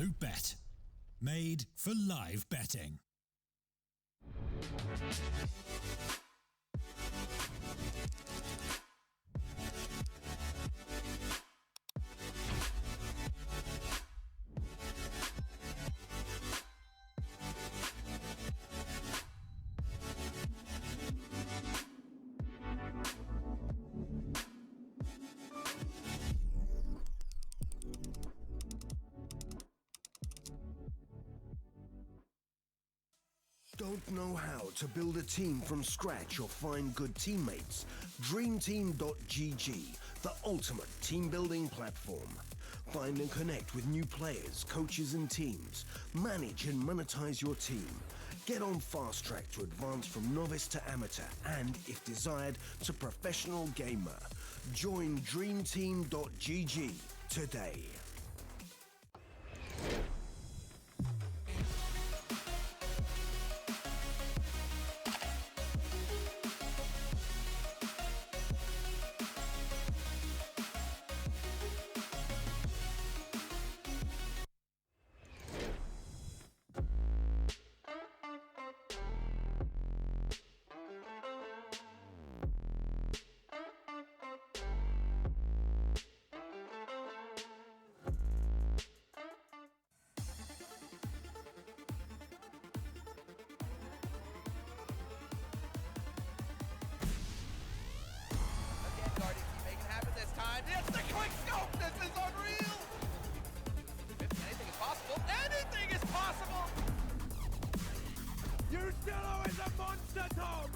Absolute Bet. Made for live betting. Don't know how to build a team from scratch or find good teammates? DreamTeam.gg, the ultimate team building platform. Find and connect with new players, coaches and teams. Manage and monetize your team. Get on fast track to advance from novice to amateur and, if desired, to professional gamer. Join DreamTeam.gg today. It's the quick scope! This is unreal! Anything is possible! Anything is possible! You still always a monster, Tom!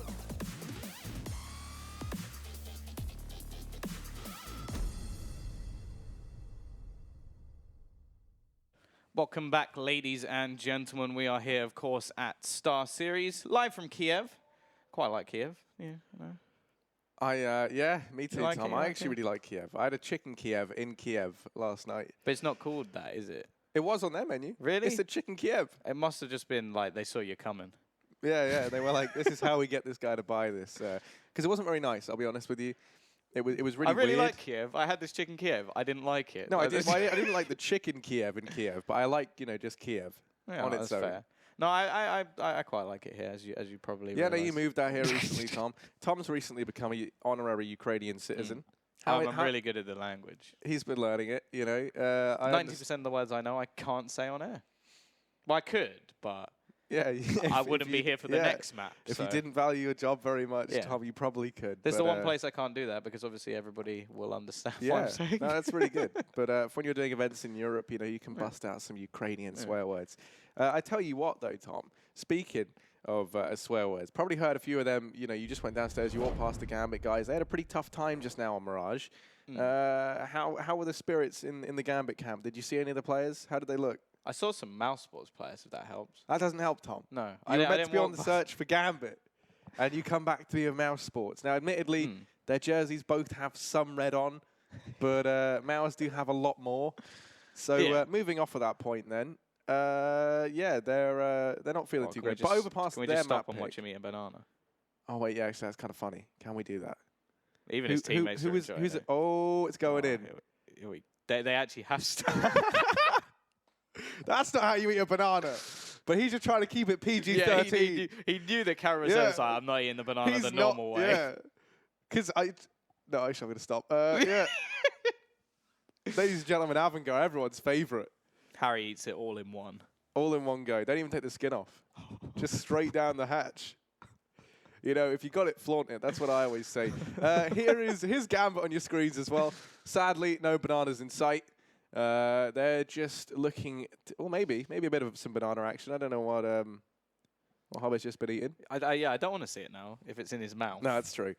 Welcome back, ladies and gentlemen. We are here, of course, at StarSeries, live from Kiev. Quite like Kiev. Yeah, no. Yeah, me too, like Tom. it? I actually really like Kiev. I had a chicken Kiev in Kiev last night. But it's not called that, is it? It was on their menu. Really? It's the chicken Kiev. It must have just been like they saw you coming. Yeah. They were like, this is how we get this guy to buy this. Because it wasn't very nice, I'll be honest with you. It was really I really weird. like Kiev. I had this chicken Kiev. I didn't like it. No, I didn't like the chicken Kiev in Kiev, but I like, just Kiev on its own. Fair. No, I quite like it here, as you probably Yeah, no, realize. you moved out here recently, Tom. Tom's recently become an honorary Ukrainian citizen. I'm really good at the language. He's been learning it, 90% of the words I know I can't say on air. Well, I could, but yeah, I wouldn't be here for the next map. If you didn't value your job very much, Tom, you probably could. There's the one place I can't do that because obviously everybody will understand what I'm saying. No, that's really good. But when you're doing events in Europe, you can bust out some Ukrainian swear words. I tell you what, though, Tom, speaking of swear words, probably heard a few of them. You just went downstairs, you walked past the Gambit guys. They had a pretty tough time just now on Mirage. How were the spirits in the Gambit camp? Did you see any of the players? How did they look? I saw some mouse sports players, if that helps. That doesn't help, Tom. No. You were meant to be on the search for Gambit, and you come back to be a mouse sports. Now, admittedly, their jerseys both have some red on, but Mouse do have a lot more. So moving off of that point then, they're not feeling too great. But overpass can we their just stop map and watch him eat a banana? Oh, wait, yeah, actually, that's kind of funny. Can we do that? Even his teammates are enjoying it. Oh, it's going in. They actually have stuff. That's not how you eat a banana. But he's just trying to keep it PG-13. He knew the camera was like, I'm not eating the banana the normal way. Yeah. Because no, actually, I'm going to stop. Yeah. Ladies and gentlemen, AVANGAR, everyone's favourite. Harry eats it all in one. All in one go. Don't even take the skin off. Just straight down the hatch. If you got it, flaunt it. That's what I always say. Here is his Gambit on your screens as well. Sadly, no bananas in sight. They're just looking, maybe a bit of some banana action. I don't know what Hobbit's just been eating. I don't want to see it now if it's in his mouth. No, that's true.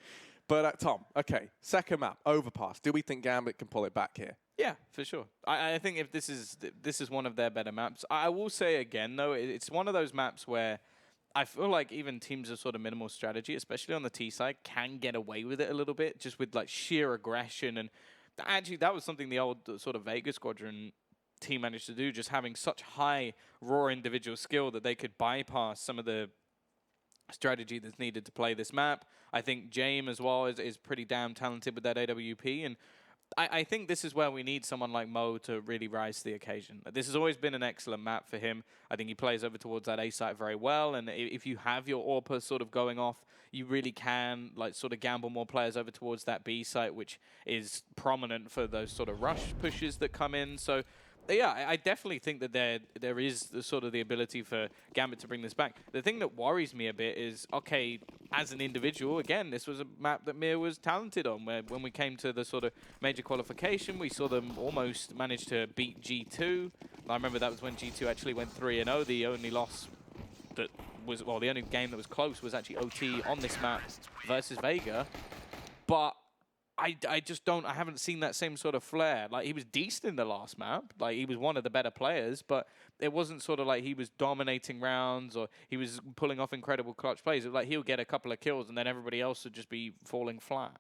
But Tom, okay, second map, overpass. Do we think Gambit can pull it back here? Yeah, for sure. I think if this is one of their better maps. I will say again though, it's one of those maps where I feel like even teams of sort of minimal strategy, especially on the T side, can get away with it a little bit, just with like sheer aggression. And actually, that was something the old sort of Vega Squadron team managed to do, just having such high raw individual skill that they could bypass some of the strategy that's needed to play this map. I think James as well is pretty damn talented with that AWP, and I think this is where we need someone like Mo to really rise to the occasion. This has always been an excellent map for him. I think he plays over towards that A site very well, and if you have your AWPer sort of going off, you really can like sort of gamble more players over towards that B site, which is prominent for those sort of rush pushes that come in. So yeah, I definitely think that there is the sort of the ability for Gambit to bring this back. The thing that worries me a bit is, okay, as an individual, again, this was a map that Mir was talented on. Where when we came to the sort of major qualification, we saw them almost manage to beat G2. I remember that was when G2 actually went 3-0. The only loss that was, well, the only game that was close was actually OT on this map versus Vega. But I just don't, I haven't seen that same sort of flair. Like, he was decent in the last map. Like, he was one of the better players, but it wasn't sort of like he was dominating rounds or he was pulling off incredible clutch plays. It was like he'll get a couple of kills and then everybody else would just be falling flat.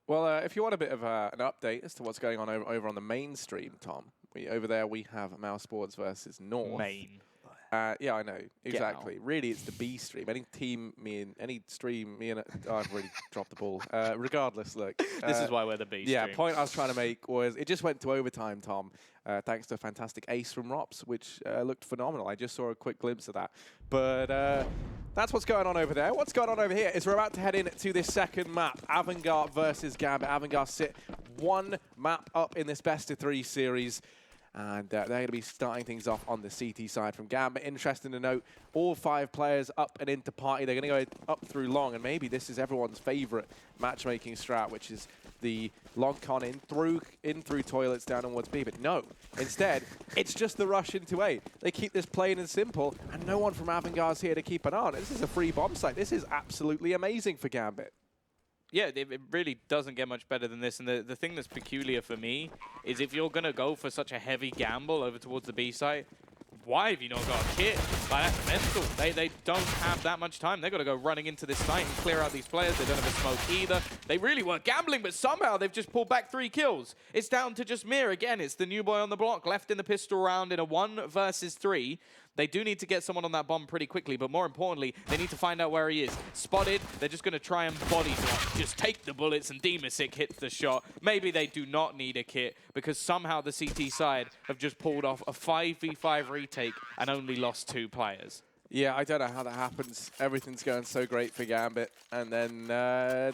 Well, if you want a bit of an update as to what's going on over on the main stream, Tom, over there we have Mouse Sports versus North. Main. Yeah, I know. Exactly. Really, it's the B stream. Any team, any stream, oh, I've really dropped the ball. Regardless, look. This is why we're the B stream. Yeah, point I was trying to make was it just went to overtime, Tom, thanks to a fantastic ace from Rops, which looked phenomenal. I just saw a quick glimpse of that. But that's what's going on over there. What's going on over here is we're about to head into this second map, AVANGAR versus Gambit. AVANGAR sit one map up in this best-of-3 series. And they're going to be starting things off on the CT side from Gambit. Interesting to note, all 5 players up and into party. They're going to go up through long, and maybe this is everyone's favorite matchmaking strat, which is the long con in through toilets down towards B. But no, instead, it's just the rush into A. They keep this plain and simple, and no one from AVANGAR's here to keep an eye on. This is a free bomb site. This is absolutely amazing for Gambit. Yeah, it really doesn't get much better than this. And the thing that's peculiar for me is if you're going to go for such a heavy gamble over towards the B site, why have you not got a kit? Like, that's mental. They don't have that much time. They've got to go running into this site and clear out these players. They don't have a smoke either. They really were gambling, but somehow they've just pulled back 3 kills. It's down to just Mir. Again, it's the new boy on the block, left in the pistol round in a 1 versus 3. They do need to get someone on that bomb pretty quickly, but more importantly, they need to find out where he is. Spotted, they're just going to try and body block. Just take the bullets and Demasic hits the shot. Maybe they do not need a kit because somehow the CT side have just pulled off a 5v5 retake and only lost 2 players. Yeah, I don't know how that happens. Everything's going so great for Gambit, and then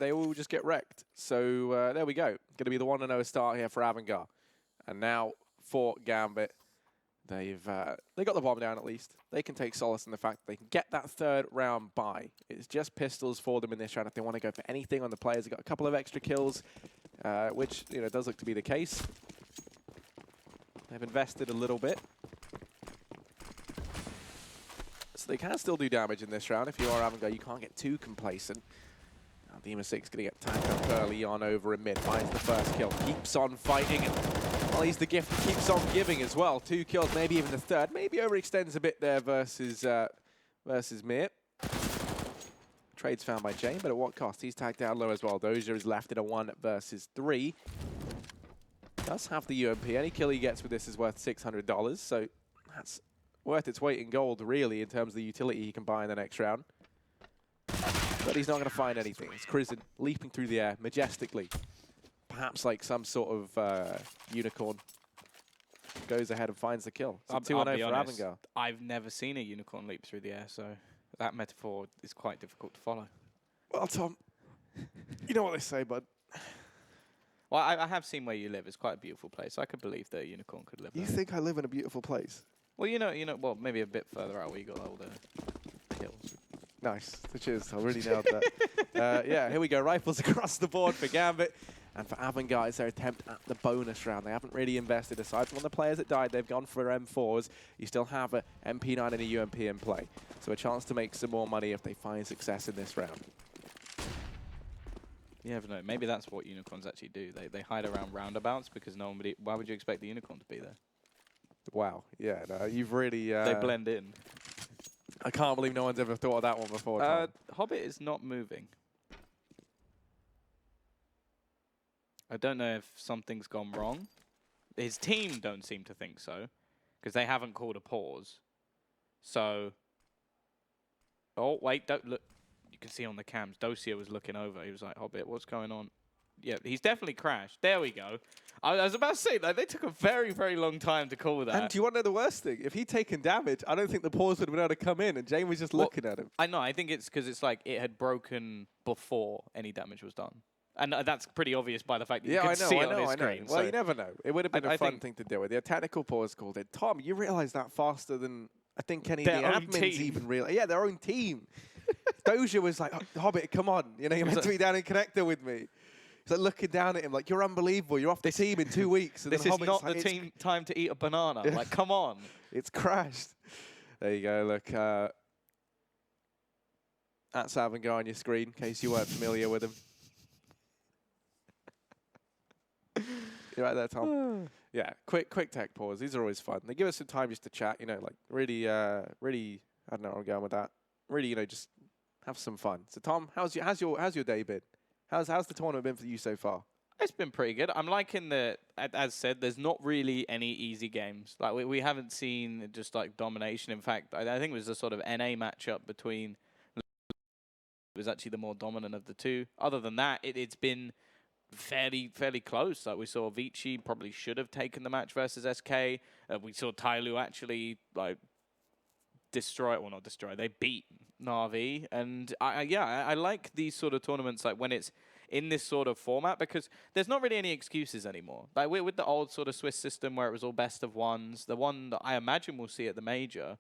they all just get wrecked. So there we go. Going to be the 1-0 start here for AVANGAR. And now for Gambit. They got the bomb down at least. They can take solace in the fact that they can get that 3rd round bye. It's just pistols for them in this round if they want to go for anything on the players. They've got a couple of extra kills, which does look to be the case. They've invested a little bit. So they can still do damage in this round. If you are AVANGAR, you can't get too complacent. Now Demasic going to get tagged up early on over in mid. Finds the first kill. Keeps on fighting. And well, he's the gift that keeps on giving as well. 2 kills, maybe even the 3rd. Maybe overextends a bit there versus Mir. Trade's found by Jane, but at what cost? He's tagged down low as well. Dozier is left in a 1 versus 3. Does have the UMP. Any kill he gets with this is worth $600, so that's worth its weight in gold, really, in terms of the utility he can buy in the next round. But he's not going to find anything. It's Crizin leaping through the air majestically. Perhaps like some sort of unicorn. Goes ahead and finds the kill. So 2-0 for AVANGAR. I've never seen a unicorn leap through the air, so that metaphor is quite difficult to follow. Well, Tom, you know what they say, bud. Well, I have seen where you live. It's quite a beautiful place. I could believe that a unicorn could live there. You think I live in a beautiful place? Well, well, maybe a bit further out where you got all the hills. Nice. Cheers. I really nailed that. Yeah, here we go. Rifles across the board for Gambit. And for AVANGAR, it's their attempt at the bonus round. They haven't really invested. Aside from the players that died, they've gone for M4s. You still have a MP9 and a UMP in play. So a chance to make some more money if they find success in this round. You never know. Maybe that's what unicorns actually do. They hide around roundabouts because nobody. Why would you expect the unicorn to be there? Wow. Yeah, no, you've really... they blend in. I can't believe no one's ever thought of that one before, Tom. Hobbit is not moving. I don't know if something's gone wrong. His team don't seem to think so, because they haven't called a pause. So, oh wait, don't look. You can see on the cams, Dozier was looking over. He was like, "Hobbit, what's going on?" Yeah, he's definitely crashed. There we go. I was about to say, like, they took a very, very long time to call that. And do you want to know the worst thing? If he'd taken damage, I don't think the pause would have been able to come in, and Jane was just looking at him. I know. I think it's because it's like it had broken before any damage was done. And that's pretty obvious by the fact that you can see it on his screen. Well, so you never know. It would have been a fun thing to deal with. The technical pause called it. Tom, you realise that faster than I think any of the admins even realised. Yeah, their own team. Doja was like, oh, Hobbit, come on. You know, you're meant to be down in connector with me. He's like looking down at him like, you're unbelievable. You're off the team in 2 weeks. And this then is Hobbit's not like, the team time to eat a banana. Like, come on. It's crashed. There you go. Look, that's AVANGAR on your screen, in case you weren't familiar with him. You right there, Tom? Yeah, quick tech pause. These are always fun. They give us some time just to chat, you know, like really, I don't know where I'm going with that. Really, you know, just have some fun. So, Tom, how's your day been? How's the tournament been for you so far? It's been pretty good. I'm liking the, as said, there's not really any easy games. Like we haven't seen just like domination. In fact, I think it was a sort of NA matchup between. It was actually the more dominant of the two. Other than that, it's been fairly close. Like we saw Vici probably should have taken the match versus SK. We saw Tyloo actually like not destroy. They beat Na'Vi, and I like these sort of tournaments like when it's in this sort of format because there's not really any excuses anymore. Like with the old sort of Swiss system where it was all best of ones, the one that I imagine we'll see at the major,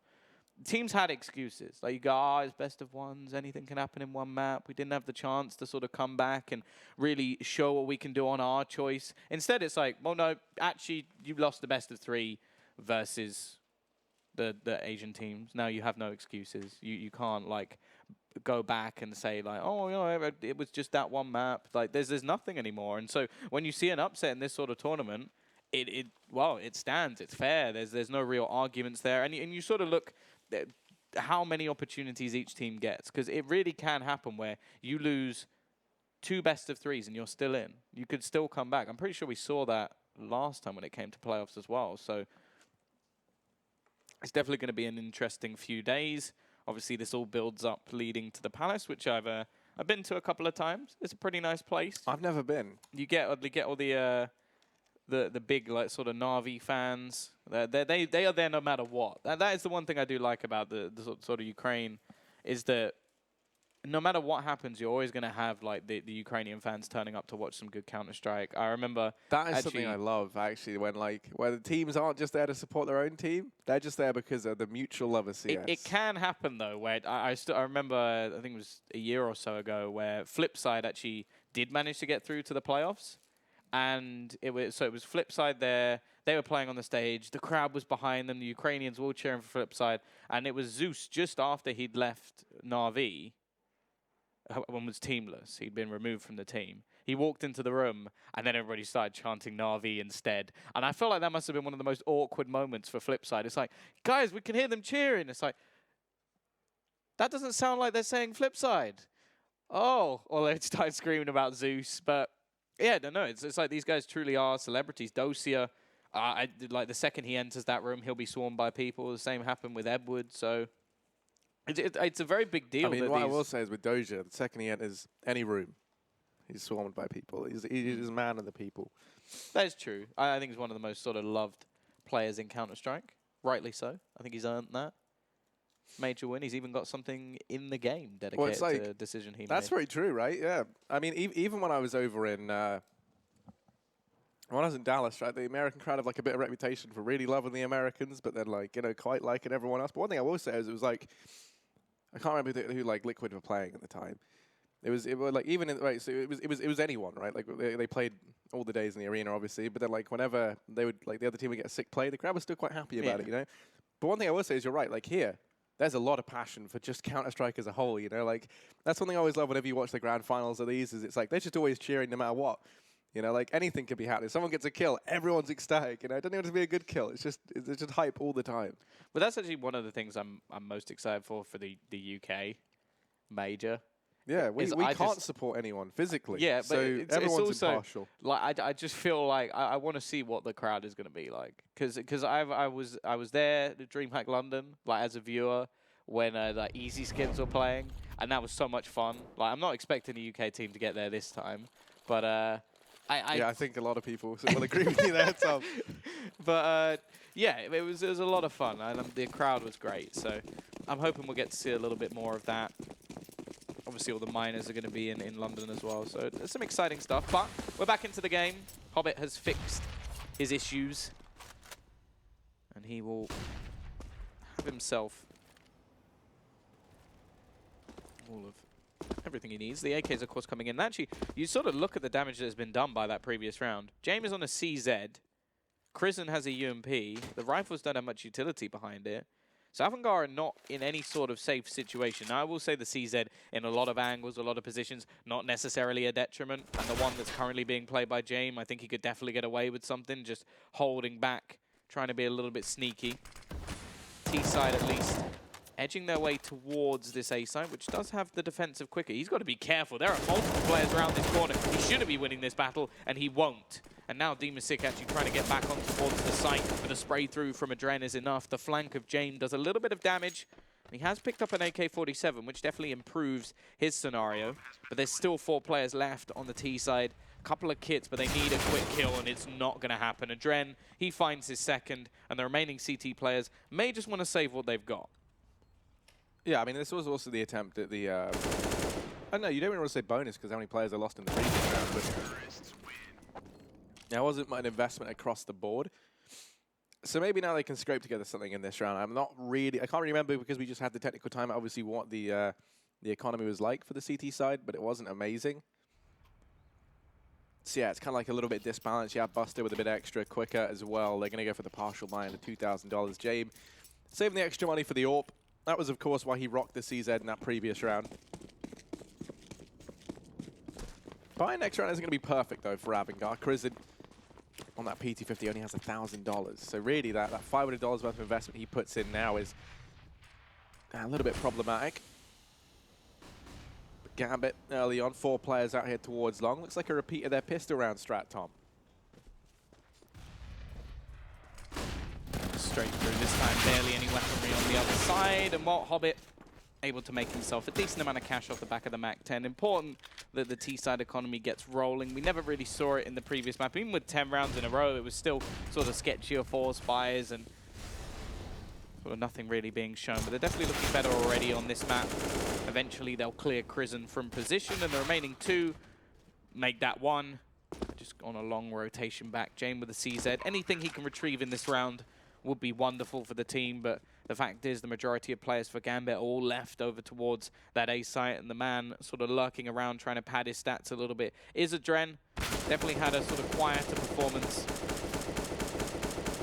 teams had excuses. Like you go, oh, it's best of ones, anything can happen in one map. We didn't have the chance to sort of come back and really show what we can do on our choice. Instead, it's like, well, no, actually, you lost the best of 3 versus the Asian teams. Now you have no excuses. You can't like go back and say like, oh, you know, it was just that one map. Like there's nothing anymore. And so when you see an upset in this sort of tournament, it stands. It's fair. There's no real arguments there. And you sort of look at how many opportunities each team gets, because it really can happen where you lose 2 best of 3s and you're still in. You could still come back. I'm pretty sure we saw that last time when it came to playoffs as well. So it's definitely going to be an interesting few days. Obviously, this all builds up leading to the Palace, which I've been to a couple of times. It's a pretty nice place. I've never been. You get all the big like sort of Na'Vi fans. They are there no matter what. That is the one thing I do like about the sort of Ukraine, is that no matter what happens, you're always going to have like the Ukrainian fans turning up to watch some good Counter-Strike. I remember that is something I love actually, when where the teams aren't just there to support their own team, they're just there because of the mutual love of CS. It can happen though, where I remember I think it was a year or so ago where Flipside actually did manage to get through to the playoffs, and it was Flipside there. They were playing on the stage. The crowd was behind them. The Ukrainians were all cheering for Flipside, and it was Zeus just after he'd left Na'Vi. One was teamless. He'd been removed from the team. He walked into the room, and then everybody started chanting Na'Vi instead. And I felt like that must have been one of the most awkward moments for Flipside. It's like, guys, we can hear them cheering. It's like, that doesn't sound like they're saying Flipside. Oh, or they started screaming about Zeus. But yeah, no, it's like these guys truly are celebrities. Dosia, like the second he enters that room, he'll be swarmed by people. The same happened with Edward. So it's a very big deal. I mean, what I will say is with Doja, the second he enters any room, he's swarmed by people. He's a man of the people. That is true. I think he's one of the most sort of loved players in Counter-Strike. Rightly so. I think he's earned that. Major win. He's even got something in the game dedicated to a decision he made. That's very true, right? Yeah. I mean, even when I was over in... when I was in Dallas, right, the American crowd have like a bit of reputation for really loving the Americans, but then like, you know, quite liking everyone else. But one thing I will say is it was like... I can't remember who like Liquid were playing at the time. It was like even in, right. So it was anyone, right? Like they played all the days in the arena, obviously. But then like whenever they would like the other team would get a sick play, the crowd was still quite happy about it, you know. But one thing I will say is you're right. Like here, there's a lot of passion for just Counter-Strike as a whole. You know, like that's one thing I always love whenever you watch the grand finals of these. Is it's like they're just always cheering no matter what. You know, like anything could be happening. If someone gets a kill, everyone's ecstatic. You know, it doesn't even have to be a good kill. It's just hype all the time. But that's actually one of the things I'm most excited for the UK major. Yeah, we can't support anyone physically. Yeah, but so everyone's also impartial. Like I just feel like I want to see what the crowd is going to be like, because I was there at DreamHack London like as a viewer when like Easy Skins were playing, and that was so much fun. Like I'm not expecting the UK team to get there this time, but Yeah, I think a lot of people will agree with you there, Tom. But yeah, it was a lot of fun, and the crowd was great. So I'm hoping we'll get to see a little bit more of that. Obviously, all the miners are going to be in London as well, so there's some exciting stuff. But we're back into the game. Hobbit has fixed his issues, and he will have himself all of everything he needs. The AK is, of course, coming in. And actually, you sort of look at the damage that has been done by that previous round. James is on a CZ. Krisen has a UMP. The rifles don't have much utility behind it. So AVANGAR are not in any sort of safe situation. Now, I will say the CZ in a lot of angles, a lot of positions, not necessarily a detriment. And the one that's currently being played by James, I think he could definitely get away with something, just holding back, trying to be a little bit sneaky. T-side, at least, edging their way towards this A side, which does have the defensive quicker. He's got to be careful. There are multiple players around this corner. He shouldn't be winning this battle, and he won't. And now Demasick actually trying to get back on towards the site, but a spray through from Adren is enough. The flank of James does a little bit of damage. And he has picked up an AK-47, which definitely improves his scenario. But there's still 4 players left on the T side. A couple of kits, but they need a quick kill, and it's not going to happen. Adren, he finds his second, and the remaining CT players may just want to save what they've got. Yeah, I mean, this was also the attempt at the... oh, no, you don't really want to say bonus because how many players are lost in the previous round, but... There wasn't an investment across the board. So maybe now they can scrape together something in this round. I can't really remember because we just had the technical time, obviously, what the economy was like for the CT side, but it wasn't amazing. So yeah, it's kind of like a little bit disbalanced. Yeah, Buster with a bit extra, quicker as well. They're going to go for the partial buy into $2,000. James saving the extra money for the AWP. That was, of course, why he rocked the CZ in that previous round. Buying next round isn't going to be perfect, though, for AVANGAR. Krisen on that PT50 only has $1,000. So really, that $500 worth of investment he puts in now is a little bit problematic. But Gambit early on, 4 players out here towards long. Looks like a repeat of their pistol round strat, Tom. Straight through this time, barely any weaponry on the other side. And Walt Hobbit able to make himself a decent amount of cash off the back of the MAC-10. Important that the T-side economy gets rolling. We never really saw it in the previous map. Even with 10 rounds in a row, it was still sort of sketchier force buys and sort of nothing really being shown. But they're definitely looking better already on this map. Eventually, they'll clear Krisen from position, and the remaining 2 make that 1. Just on a long rotation back. James with the CZ. Anything he can retrieve in this round would be wonderful for the team, but the fact is the majority of players for Gambit are all left over towards that A site, and the man sort of lurking around trying to pad his stats a little bit is Adren. Definitely had a sort of quieter performance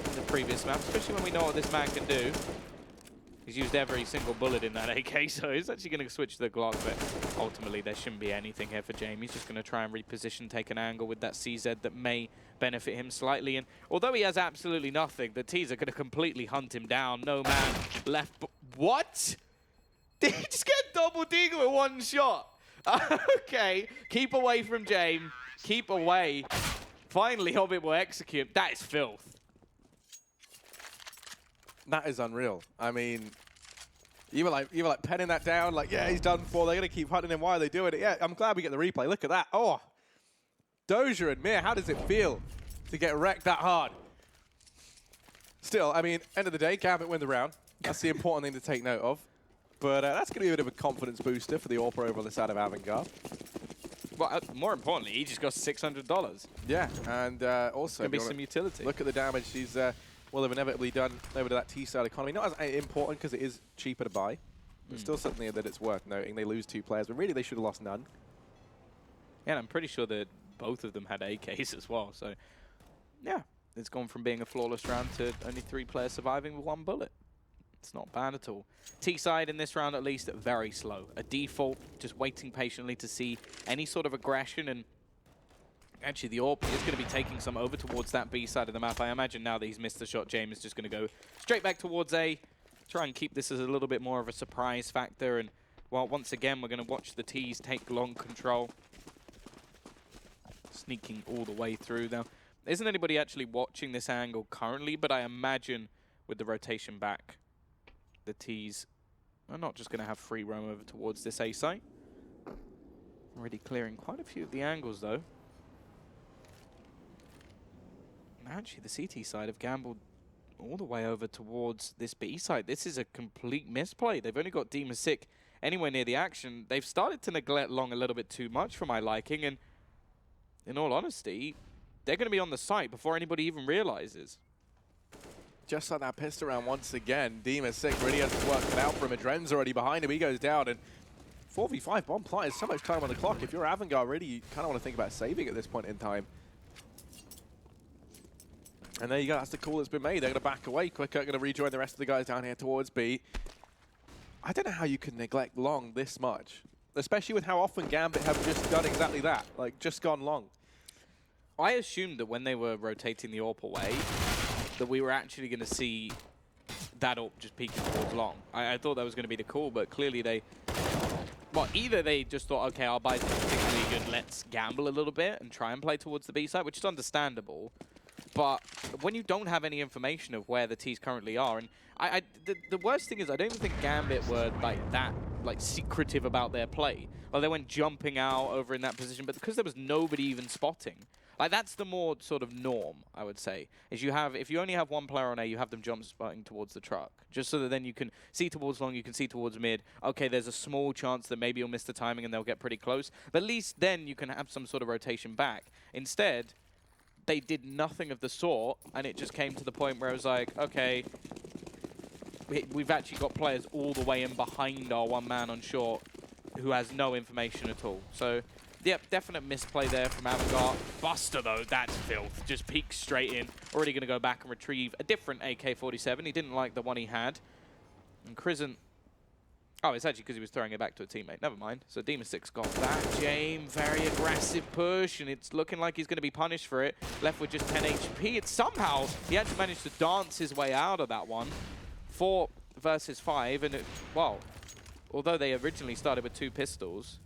in the previous map, especially when we know what this man can do. He's used every single bullet in that AK, so he's actually going to switch to the Glock, but ultimately there shouldn't be anything here for James. He's just going to try and reposition, take an angle with that CZ that may benefit him slightly. And although he has absolutely nothing, the T's are going to completely hunt him down. No man left. What? Did he just get double deagle with 1 shot? Okay, keep away from James. Keep away. Finally, Hobbit will execute. That is filth. That is unreal. I mean, you were like penning that down, like, yeah, he's done for. They're going to keep hunting him. Why are they doing it? Yeah, I'm glad we get the replay. Look at that. Oh, Dozier and Mir, how does it feel to get wrecked that hard? Still, I mean, end of the day, Gambit win the round. That's the important thing to take note of. But that's going to be a bit of a confidence booster for the AWP over on the side of AVANGAR. Well, more importantly, he just got $600. Yeah, and also... Going to be some utility. Look at the damage he's... will have inevitably done over to that T-side economy. Not as important because it is cheaper to buy, but still something that it's worth noting. They lose 2 players, but really they should have lost none. Yeah, and I'm pretty sure that both of them had AKs as well. So, yeah, it's gone from being a flawless round to only 3 players surviving with 1 bullet. It's not bad at all. T-side in this round, at least, very slow. A default, just waiting patiently to see any sort of aggression. And actually, the AWP is going to be taking some over towards that B side of the map. I imagine now that he's missed the shot, James is just going to go straight back towards A. Try and keep this as a little bit more of a surprise factor. And, well, once again, we're going to watch the T's take long control. Sneaking all the way through. Now, isn't anybody actually watching this angle currently? But I imagine with the rotation back, the T's are not just going to have free roam over towards this A site. Already clearing quite a few of the angles, though. Actually, the CT side have gambled all the way over towards this B side. This is a complete misplay. They've only got Demon Sick anywhere near the action. They've started to neglect Long a little bit too much for my liking, and in all honesty, they're going to be on the site before anybody even realizes. Just like that pistol round once again, Demon Sick really has to work it out for him. Adren's already behind him. He goes down, and 4v5 bomb plant is so much time on the clock. If you're AVANGAR, really, you kind of want to think about saving at this point in time. And there you go. That's the call that's been made. They're going to back away quicker. Going to rejoin the rest of the guys down here towards B. I don't know how you can neglect Long this much, especially with how often Gambit have just done exactly that, like just gone Long. I assumed that when they were rotating the AWP away, that we were actually going to see that AWP just peeking towards Long. I thought that was going to be the call, but clearly they... Well, either they just thought, okay, our buys are particularly good, let's gamble a little bit and try and play towards the B side, which is understandable. But when you don't have any information of where the T's currently are, and the worst thing is I don't even think Gambit were that secretive about their play. Like they went jumping out over in that position, but because there was nobody even spotting, like that's the more sort of norm, I would say. Is if you only have one player on A, you have them jump spotting towards the truck, just so that then you can see towards Long, you can see towards mid. Okay, there's a small chance that maybe you'll miss the timing and they'll get pretty close, but at least then you can have some sort of rotation back. Instead, they did nothing of the sort, and it just came to the point where it was like, okay, we've actually got players all the way in behind our one man on short who has no information at all. So, yep, definite misplay there from AVANGAR. Buster, though, that's filth. Just peeks straight in. Already going to go back and retrieve a different AK-47. He didn't like the one he had. And Crizant... Oh, it's actually because he was throwing it back to a teammate. Never mind. So Demon Sick's got that. James, very aggressive push, and it's looking like he's going to be punished for it. Left with just 10 HP. It's somehow he actually managed to dance his way out of that one. 4 versus 5, and well, although they originally started with 2 pistols,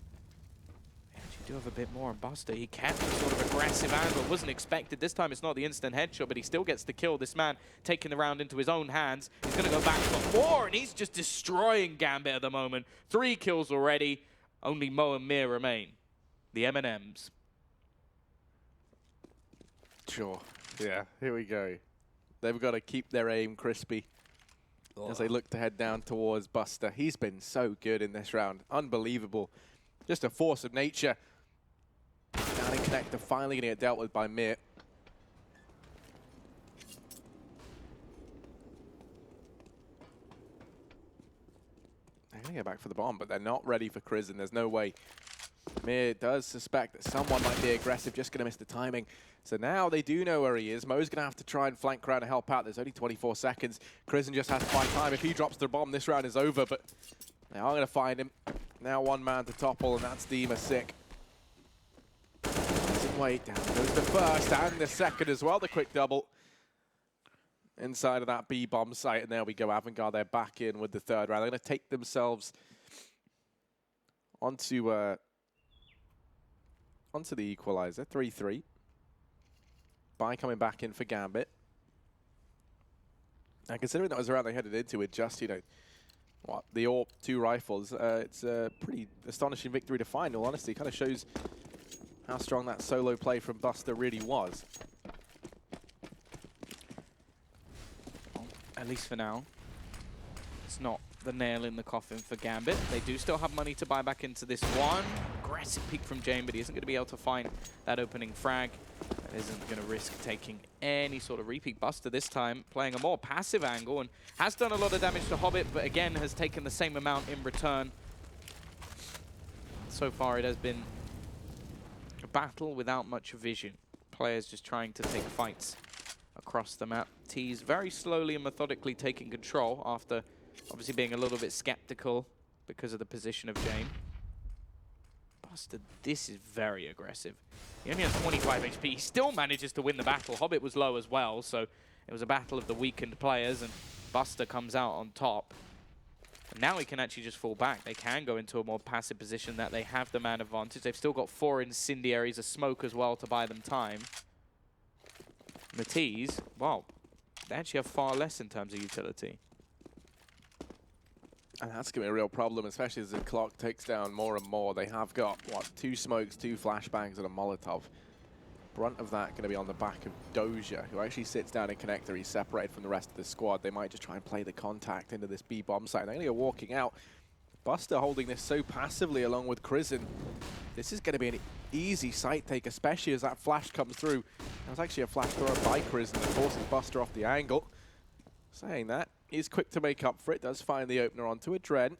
they actually do have a bit more on Buster. He kept a sort of aggressive angle. It wasn't expected. This time it's not the instant headshot, but he still gets the kill. This man taking the round into his own hands. He's going to go back for more, and he's just destroying Gambit at the moment. 3 kills already. Only Mo and Mir remain. The M&Ms. Sure. Yeah, here we go. They've got to keep their aim crispy as they look to head down towards Buster. He's been so good in this round. Unbelievable. Just a force of nature. Down in connector, finally going to get dealt with by Mir. They're going to go back for the bomb, but they're not ready for Crizant. There's no way. Mir does suspect that someone might be aggressive, just going to miss the timing. So now they do know where he is. Mo's going to have to try and flank around to help out. There's only 24 seconds. Crizant just has to find time. If he drops the bomb, this round is over, but they are going to find him. Now one man to topple, and that's Demon Sick. Doesn't wait. Down goes the first and the second as well. The quick double inside of that B bomb site, and there we go. AVANGAR, they're back in with the third round. They're going to take themselves onto the equalizer, 3-3. By coming back in for Gambit. And considering that was the round they headed into with just, the AWP 2 rifles, it's a pretty astonishing victory to find, in all honesty. It kind of shows how strong that solo play from Buster really was. Well, at least for now, it's not the nail in the coffin for Gambit. They do still have money to buy back into this one. Aggressive peek from Jane, but he isn't going to be able to find that opening frag. And isn't going to risk taking any sort of repeat. Buster this time playing a more passive angle and has done a lot of damage to Hobbit, but again has taken the same amount in return. So far it has been a battle without much vision. Players just trying to take fights across the map. T's very slowly and methodically taking control after obviously being a little bit skeptical because of the position of Jane. Buster, this is very aggressive. He only has 25 HP. He still manages to win the battle. Hobbit was low as well, so it was a battle of the weakened players, and Buster comes out on top. And now he can actually just fall back. They can go into a more passive position that they have the man advantage. They've still got 4 incendiaries, a smoke as well to buy them time. And the T's, well, they actually have far less in terms of utility. And that's going to be a real problem, especially as the clock ticks down more and more. They have got, 2 smokes, 2 flashbangs, and a Molotov. brunt of that going to be on the back of Doja, who actually sits down in connector. He's separated from the rest of the squad. They might just try and play the contact into this B bomb site. They're going to go walking out. Buster holding this so passively along with Crizin. This is going to be an easy site take, especially as that flash comes through. That was actually a flash throw by Crizin that forces Buster off the angle. Saying that, he's quick to make up for it. Does find the opener onto a Dren.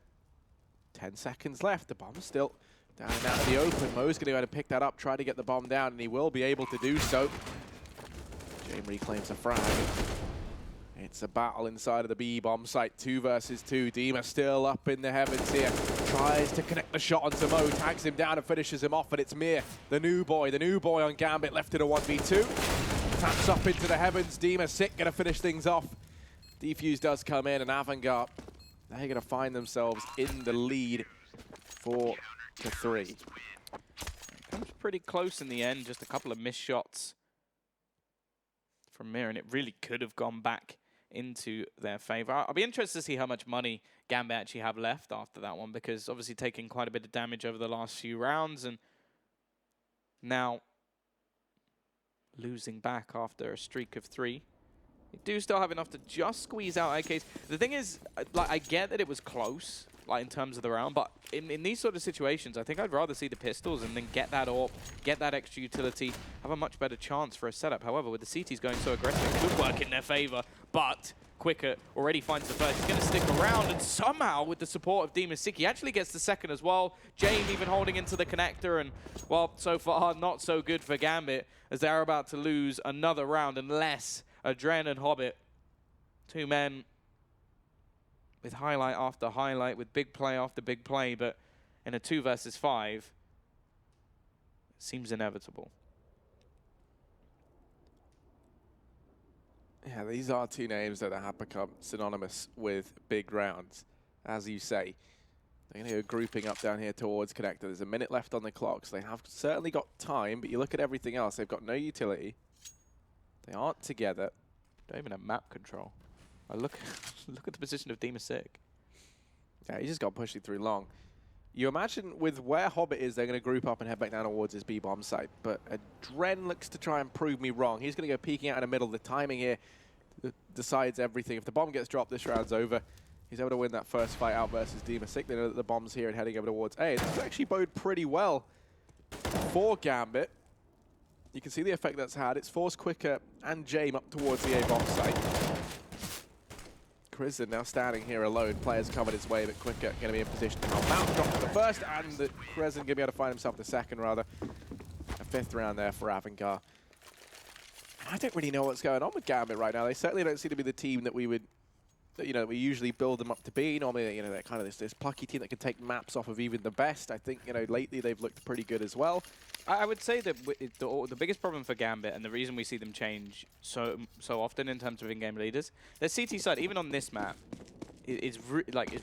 10 seconds left. The bomb's still down and out of the open. Mo's going to go to pick that up, try to get the bomb down, and he will be able to do so. Jame reclaims a frag. It's a battle inside of the B bomb site, 2 versus 2. Dima still up in the heavens here. Tries to connect the shot onto Mo, tags him down and finishes him off, and it's Mir, the new boy on Gambit, left in a 1v2. Taps up into the heavens. Dima sick, going to finish things off. Defuse does come in, and AVANGAR, they're going to find themselves in the lead 4-3. Comes pretty close in the end, just a couple of missed shots from Mir, and it really could have gone back into their favor. I'll be interested to see how much money Gambit actually have left after that one, because obviously taking quite a bit of damage over the last few rounds, and now losing back after a streak of 3. They do still have enough to just squeeze out AKs. The thing is, like, I get that it was close, like, in terms of the round, but in these sort of situations, I think I'd rather see the pistols and then get that AWP, get that extra utility, have a much better chance for a setup. However, with the CTs going so aggressive, it could work in their favor, but Quicker already finds the first. He's going to stick around, and somehow, with the support of Demasik, he actually gets the second as well. Jame even holding into the connector, and, well, so far, not so good for Gambit, as they're about to lose another round, unless Adren and Hobbit, 2 men with highlight after highlight, with big play after big play, but in a 2 versus 5, it seems inevitable. Yeah, these are 2 names that have become synonymous with big rounds, as you say. They're going to go grouping up down here towards connector. There's a minute left on the clock, so they have certainly got time, but you look at everything else, they've got no utility. They aren't together. Don't even have map control. I look at the position of Demasik. Yeah, he just got pushing through long. You imagine with where Hobbit is, they're going to group up and head back down towards his B-bomb site. But Adren looks to try and prove me wrong. He's going to go peeking out in the middle. The timing here decides everything. If the bomb gets dropped, this round's over. He's able to win that first fight out versus Demasik. They know that the bomb's here and heading over towards A. This actually bode pretty well for Gambit. You can see the effect that's had. It's forced Quicker and Jame up towards the A-bomb site. Crizin now standing here alone. Players covered his way, but Quicker going to be in position to help out. Dropping the first, and Crizin going to be able to find himself the second, rather. A 5th round there for AVANGAR. I don't really know what's going on with Gambit right now. They certainly don't seem to be the team that we would, we usually build them up to be. Normally, they're kind of this plucky team that can take maps off of even the best. I think, lately they've looked pretty good as well. I would say that the biggest problem for Gambit, and the reason we see them change so often in terms of in-game leaders, their CT side, even on this map, is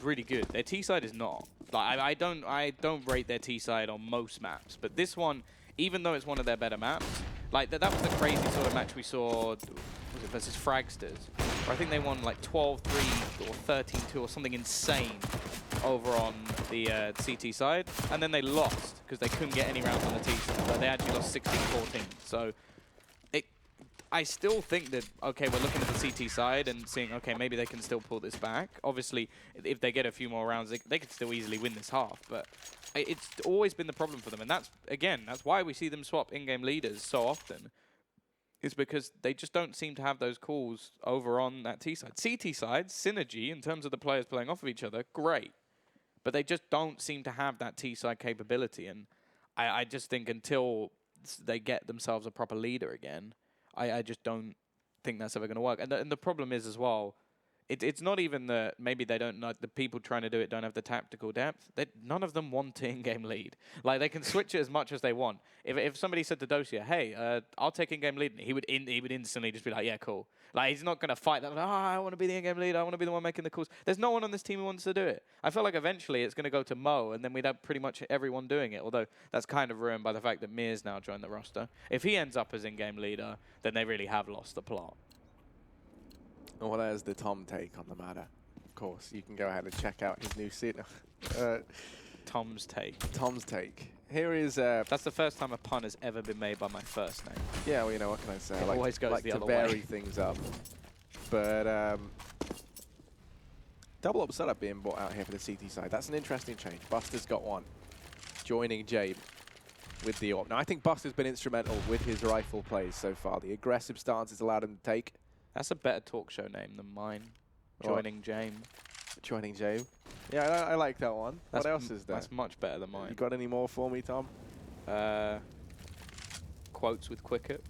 really good. Their T side is not. Like, I don't rate their T side on most maps, but this one, even though it's one of their better maps, like that was the crazy sort of match we saw. Was it versus Fragsters? Where I think they won like 12-3 or 13-2 or something insane over on the CT side, and then they lost because they couldn't get any rounds on the T side. Like, they actually lost 16-14. So I still think that, okay, we're looking at the CT side and seeing, okay, maybe they can still pull this back. Obviously, if they get a few more rounds, they could still easily win this half. But it's always been the problem for them, and that's why we see them swap in-game leaders so often. Is because they just don't seem to have those calls over on that T side. CT side, synergy in terms of the players playing off of each other, great. But they just don't seem to have that T side capability. And I just think until they get themselves a proper leader again, I just don't think that's ever going to work. And the problem is as well, it's not even that maybe they don't know, the people trying to do it don't have the tactical depth. None of them want to in-game lead. Like, they can switch it as much as they want. If somebody said to Dosia, hey, I'll take in-game lead, he would instantly just be like, yeah, cool. Like, he's not going to fight that. Oh, I want to be the in-game leader. I want to be the one making the calls. There's no one on this team who wants to do it. I feel like eventually it's going to go to Mo, and then we'd have pretty much everyone doing it, although that's kind of ruined by the fact that Mir's now joined the roster. If he ends up as in-game leader, then they really have lost the plot. Well, there's the Tom take on the matter. Of course, you can go ahead and check out his new scene. Tom's take. Tom's take. Here is... That's the first time a pun has ever been made by my first name. Yeah, well, you know, what can I say? It always goes like the to other vary way. things up. But double up setup being brought out here for the CT side. That's an interesting change. Buster's got one, joining Jabe with the AWP. Now, I think Buster's been instrumental with his rifle plays so far. The aggressive stance has allowed him to take. That's a better talk show name than mine. Joining James. Joining Jabe. Yeah, I like that one. What else is there? That's much better than mine. You got any more for me, Tom? Quotes with Quicket.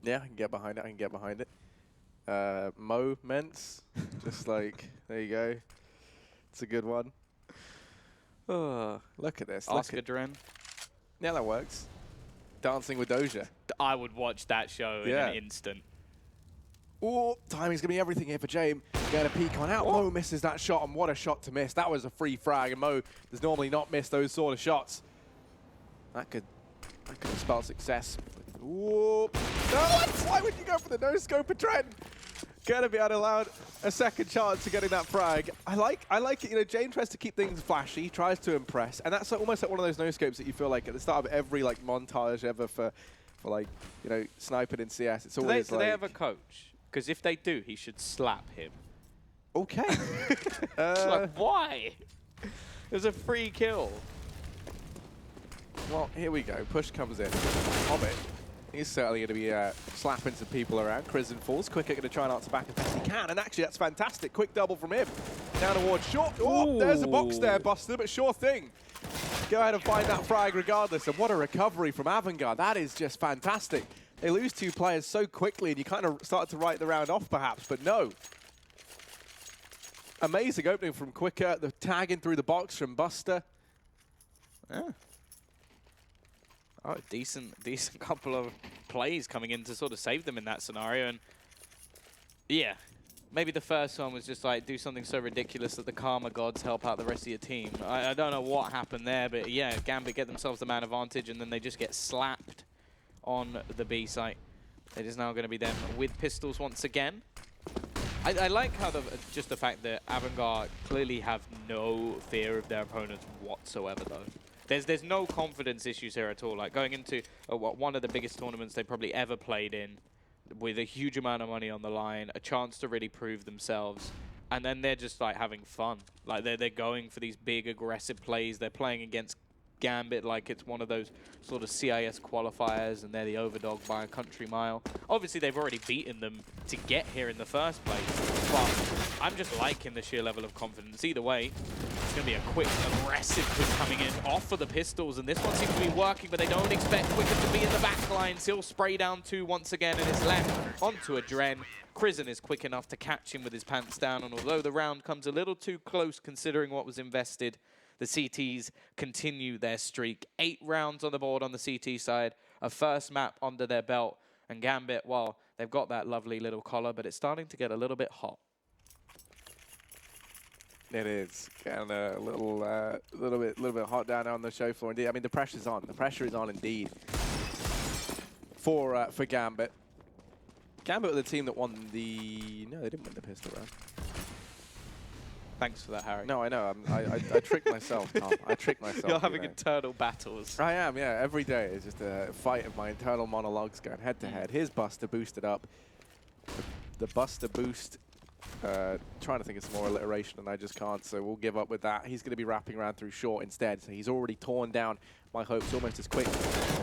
Yeah, I can get behind it. I can get behind it. Moments. Just like, there you go. It's a good one. Oh, look at this. Oscar Dren. Yeah, that works. Dancing with Doja. I would watch that show in an instant. Oh, timing's going to be everything here for James. Going to peek on out. Mo misses that shot, and what a shot to miss. That was a free frag, and Mo does normally not miss those sort of shots. That could spell success. Whoop. No, why would you go for the no-scope of Trent? Going to be allowed a second chance to getting that frag. I like it. You know, James tries to keep things flashy, tries to impress, and that's almost like one of those no-scopes that you feel like at the start of every like montage ever for like, you know, sniping in CS. It's always do they have a coach? Because if they do, he should slap him. Okay. It's like, why? It was a free kill. Well, here we go. Push comes in. Hobbit. He's certainly going to be slapping some people around. Crizzen falls. Quicker going to try and answer back as best he can. And actually, that's fantastic. Quick double from him. Down towards short. Oh, there's a box there, Buster, but sure thing. Go ahead and find that frag regardless. And what a recovery from AVANGAR. That is just fantastic. They lose two players so quickly, and you kind of start to write the round off, perhaps, but no. Amazing opening from Quicker. The tagging through the box from Buster. Yeah. Oh, decent couple of plays coming in to sort of save them in that scenario. And yeah, maybe the first one was just like do something so ridiculous that the karma gods help out the rest of your team. I don't know what happened there, but yeah, Gambit get themselves the man advantage, and then they just get slapped on the B site. It is now going to be them with pistols once again. I like how just the fact that AVANGAR clearly have no fear of their opponents whatsoever, though. There's no confidence issues here at all. Like going into one of the biggest tournaments they probably ever played in, with a huge amount of money on the line, a chance to really prove themselves, and then they're just like having fun. Like they're going for these big aggressive plays. They're playing against Gambit like it's one of those sort of CIS qualifiers, and they're the overdog by a country mile. Obviously, they've already beaten them to get here in the first place, but I'm just liking the sheer level of confidence. Either way, it's going to be a quick, aggressive push coming in off of the pistols, and this one seems to be working, but they don't expect Quicker to be in the back lines. He'll spray down two once again, and it's left onto a Dren. Crizzen is quick enough to catch him with his pants down, and although the round comes a little too close considering what was invested, the CTs continue their streak. 8 rounds on the board on the CT side, a first map under their belt, and Gambit, well, they've got that lovely little collar, but it's starting to get a little bit hot. It is getting a little bit hot down on the show floor. Indeed, I mean the pressure's on. The pressure is on indeed for Gambit. Gambit were the team that won the. No, they didn't win the pistol round. Thanks for that, Harry. No, I know. I tricked myself, Tom. I tricked myself. You're having internal battles. I am, yeah. Every day is just a fight of my internal monologues going head to head. Here's Buster boosted up. The Buster boost. Trying to think of some more alliteration, and I just can't, so we'll give up with that. He's going to be wrapping around through short instead, so he's already torn down my hopes almost as quick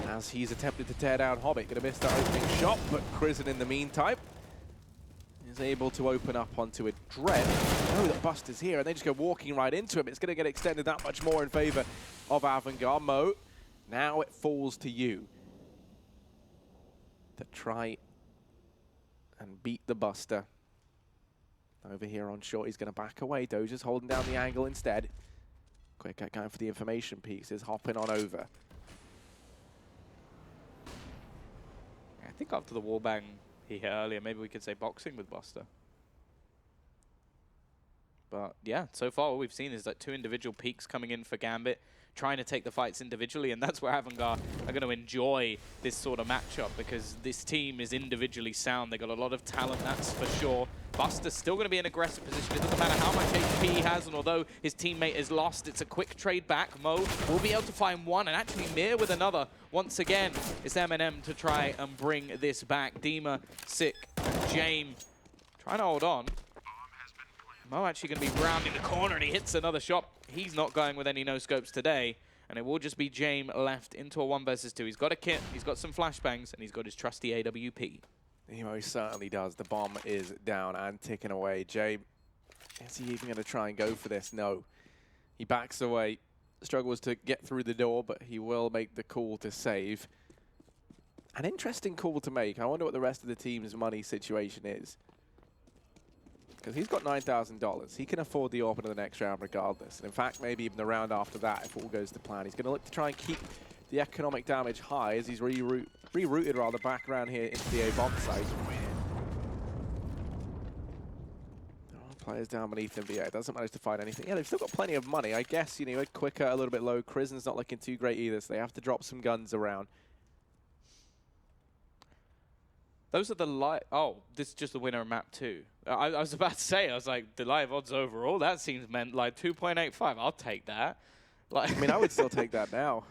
as he's attempted to tear down Hobbit. Going to miss that opening shot, but Crizzen in the meantime is able to open up onto a Dread. Oh, the Buster's here, and they just go walking right into him. It's going to get extended that much more in favor of AVANGAR. Mo, now it falls to you to try and beat the Buster. Over here on short, he's going to back away. Doja's holding down the angle instead. Quick going for the information peaks. Is hopping on over. I think after the wallbang he hit earlier, maybe we could say boxing with Buster. But yeah, so far all we've seen is that 2 individual peaks coming in for Gambit. trying to take the fights individually, and that's where AVANGAR are going to enjoy this sort of matchup, because this team is individually sound. They got a lot of talent, that's for sure. Buster's still going to be in aggressive position. It doesn't matter how much HP he has, and although his teammate is lost, it's a quick trade back. Mo will be able to find one, and actually Mir with another. Once again, it's Eminem to try and bring this back. Dima, Sick, James trying to hold on. Mo actually going to be rounding the corner, and he hits another shot. He's not going with any no-scopes today, and it will just be James left into a 1 versus 2. He's got a kit, he's got some flashbangs, and he's got his trusty AWP. He most certainly does. The bomb is down and ticking away. Jay, is he even going to try and go for this? No. He backs away, struggles to get through the door, but he will make the call to save. An interesting call to make. I wonder what the rest of the team's money situation is. Because he's got $9,000. He can afford the AWP in the next round regardless. And in fact, maybe even the round after that, if all goes to plan. He's going to look to try and keep the economic damage high as he's rerouted rather back around here into the A bomb site. There are players down beneath him, but yeah, it doesn't manage to find anything. Yeah, they've still got plenty of money. I guess, you know, quicker, a little bit low. Krizen's not looking too great either, so they have to drop some guns around. Those are the live. Oh, this is just the winner of map 2. I was about to say, I was like, the live odds overall, that seems meant like 2.85. I'll take that. Like, I mean, I would still take that now.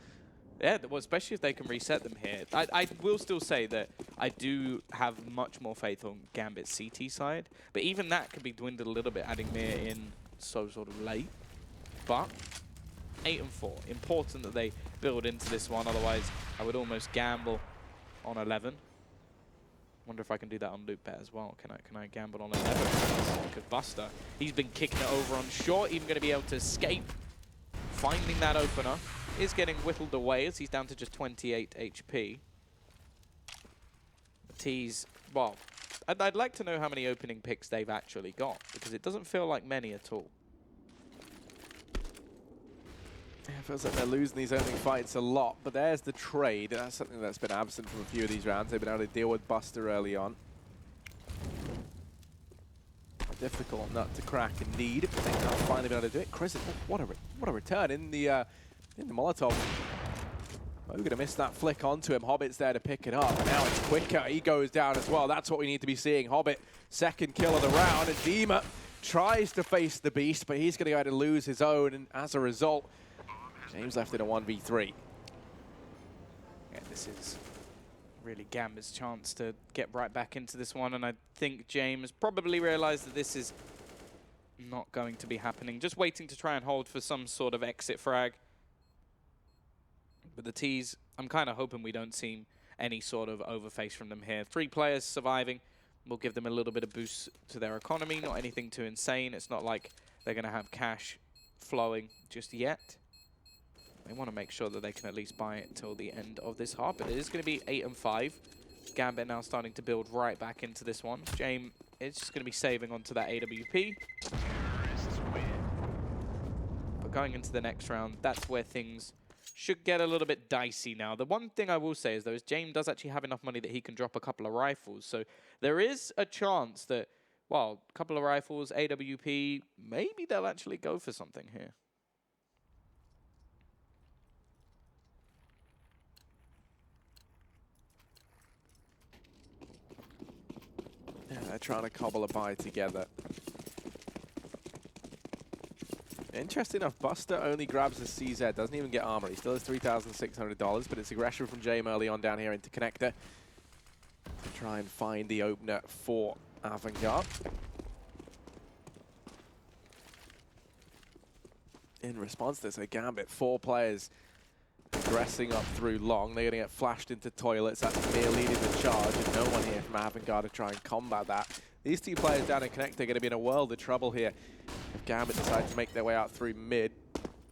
Yeah, well, especially if they can reset them here. I will still say that I do have much more faith on Gambit's CT side, but even that could be dwindled a little bit, adding Mir in so sort of late. But 8 and 4, important that they build into this one. Otherwise, I would almost gamble on 11. Wonder if I can do that on loop bet as well. Can I gamble on 11? Because Buster, he's been kicking it over on short, even going to be able to escape. Finding that opener is getting whittled away as he's down to just 28 HP. T's, well, I'd like to know how many opening picks they've actually got, because it doesn't feel like many at all. Yeah, it feels like they're losing these opening fights a lot, but there's the trade. That's something that's been absent from a few of these rounds. They've been able to deal with Buster early on. Difficult nut to crack indeed, but they've finally been able to do it. Chris, what a return in the Molotov. Oh, we're going to miss that flick onto him. Hobbit's there to pick it up, and now it's quicker. He goes down as well. That's what we need to be seeing. Hobbit, second kill of the round, and Dima tries to face the beast, but he's going to go ahead and lose his own, and as a result, James left in a 1v3. Yeah, this is really Gambit's chance to get right back into this one, and I think James probably realized that this is not going to be happening. Just waiting to try and hold for some sort of exit frag. But the T's, I'm kind of hoping we don't see any sort of overface from them here. 3 players surviving will give them a little bit of boost to their economy, not anything too insane. It's not like they're going to have cash flowing just yet. They want to make sure that they can at least buy it till the end of this half, but it is going to be 8 and 5. Gambit now starting to build right back into this one. James is just going to be saving onto that AWP. But going into the next round, that's where things should get a little bit dicey now. The one thing I will say is, though, is James does actually have enough money that he can drop a couple of rifles. So there is a chance that, well, a couple of rifles, AWP, maybe they'll actually go for something here. Yeah, they're trying to cobble a buy together. Interesting enough, Buster only grabs the CZ, doesn't even get armor. He still has $3,600, but it's aggression from James early on down here into Connector to try and find the opener for AVANGAR. In response to this, a Gambit, 4 players aggressing up through long. They're going to get flashed into toilets. That's Mir leading the charge, and no one here from AVANGAR to try and combat that. These 2 players down in Connect are going to be in a world of trouble here if Gambit decides to make their way out through mid.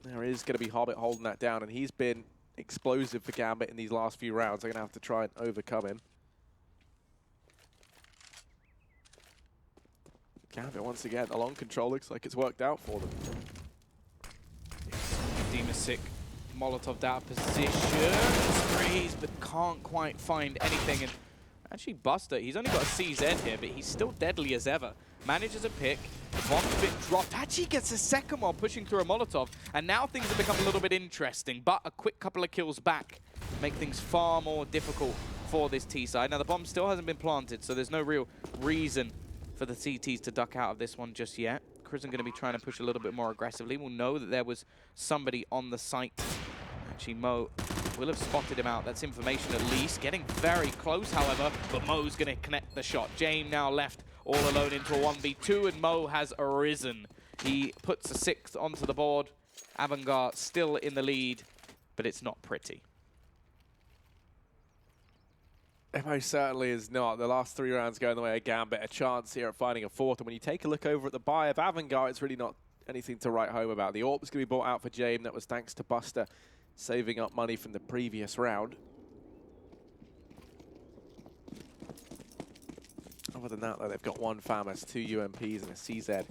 There is going to be Hobbit holding that down, and he's been explosive for Gambit in these last few rounds. They're going to have to try and overcome him. Gambit, once again, the long control looks like it's worked out for them. Dima Sick. Molotov out of position, sprees, but can't quite find anything. And actually Buster, he's only got a CZ here, but he's still deadly as ever. manages a pick. Bomb's been dropped. Actually gets a second while pushing through a Molotov. And now things have become a little bit interesting. But a quick couple of kills back make things far more difficult for this T side. Now the bomb still hasn't been planted, so there's no real reason for the CTs to duck out of this one just yet. Crism going to be trying to push a little bit more aggressively. We'll know that there was somebody on the site. Actually, Mo will have spotted him out. That's information at least. Getting very close, however, but Mo's going to connect the shot. James now left all alone into a 1v2, and Mo has arisen. He puts a 6th onto the board. AVANGAR still in the lead, but it's not pretty. It most certainly is not. The last 3 rounds going the way of Gambit. A chance here at finding a 4th. And when you take a look over at the buy of AVANGAR, it's really not anything to write home about. The AWP's going to be bought out for James. That was thanks to Buster saving up money from the previous round. Other than that, though, they've got 1 FAMAS, 2 UMPs, and a CZ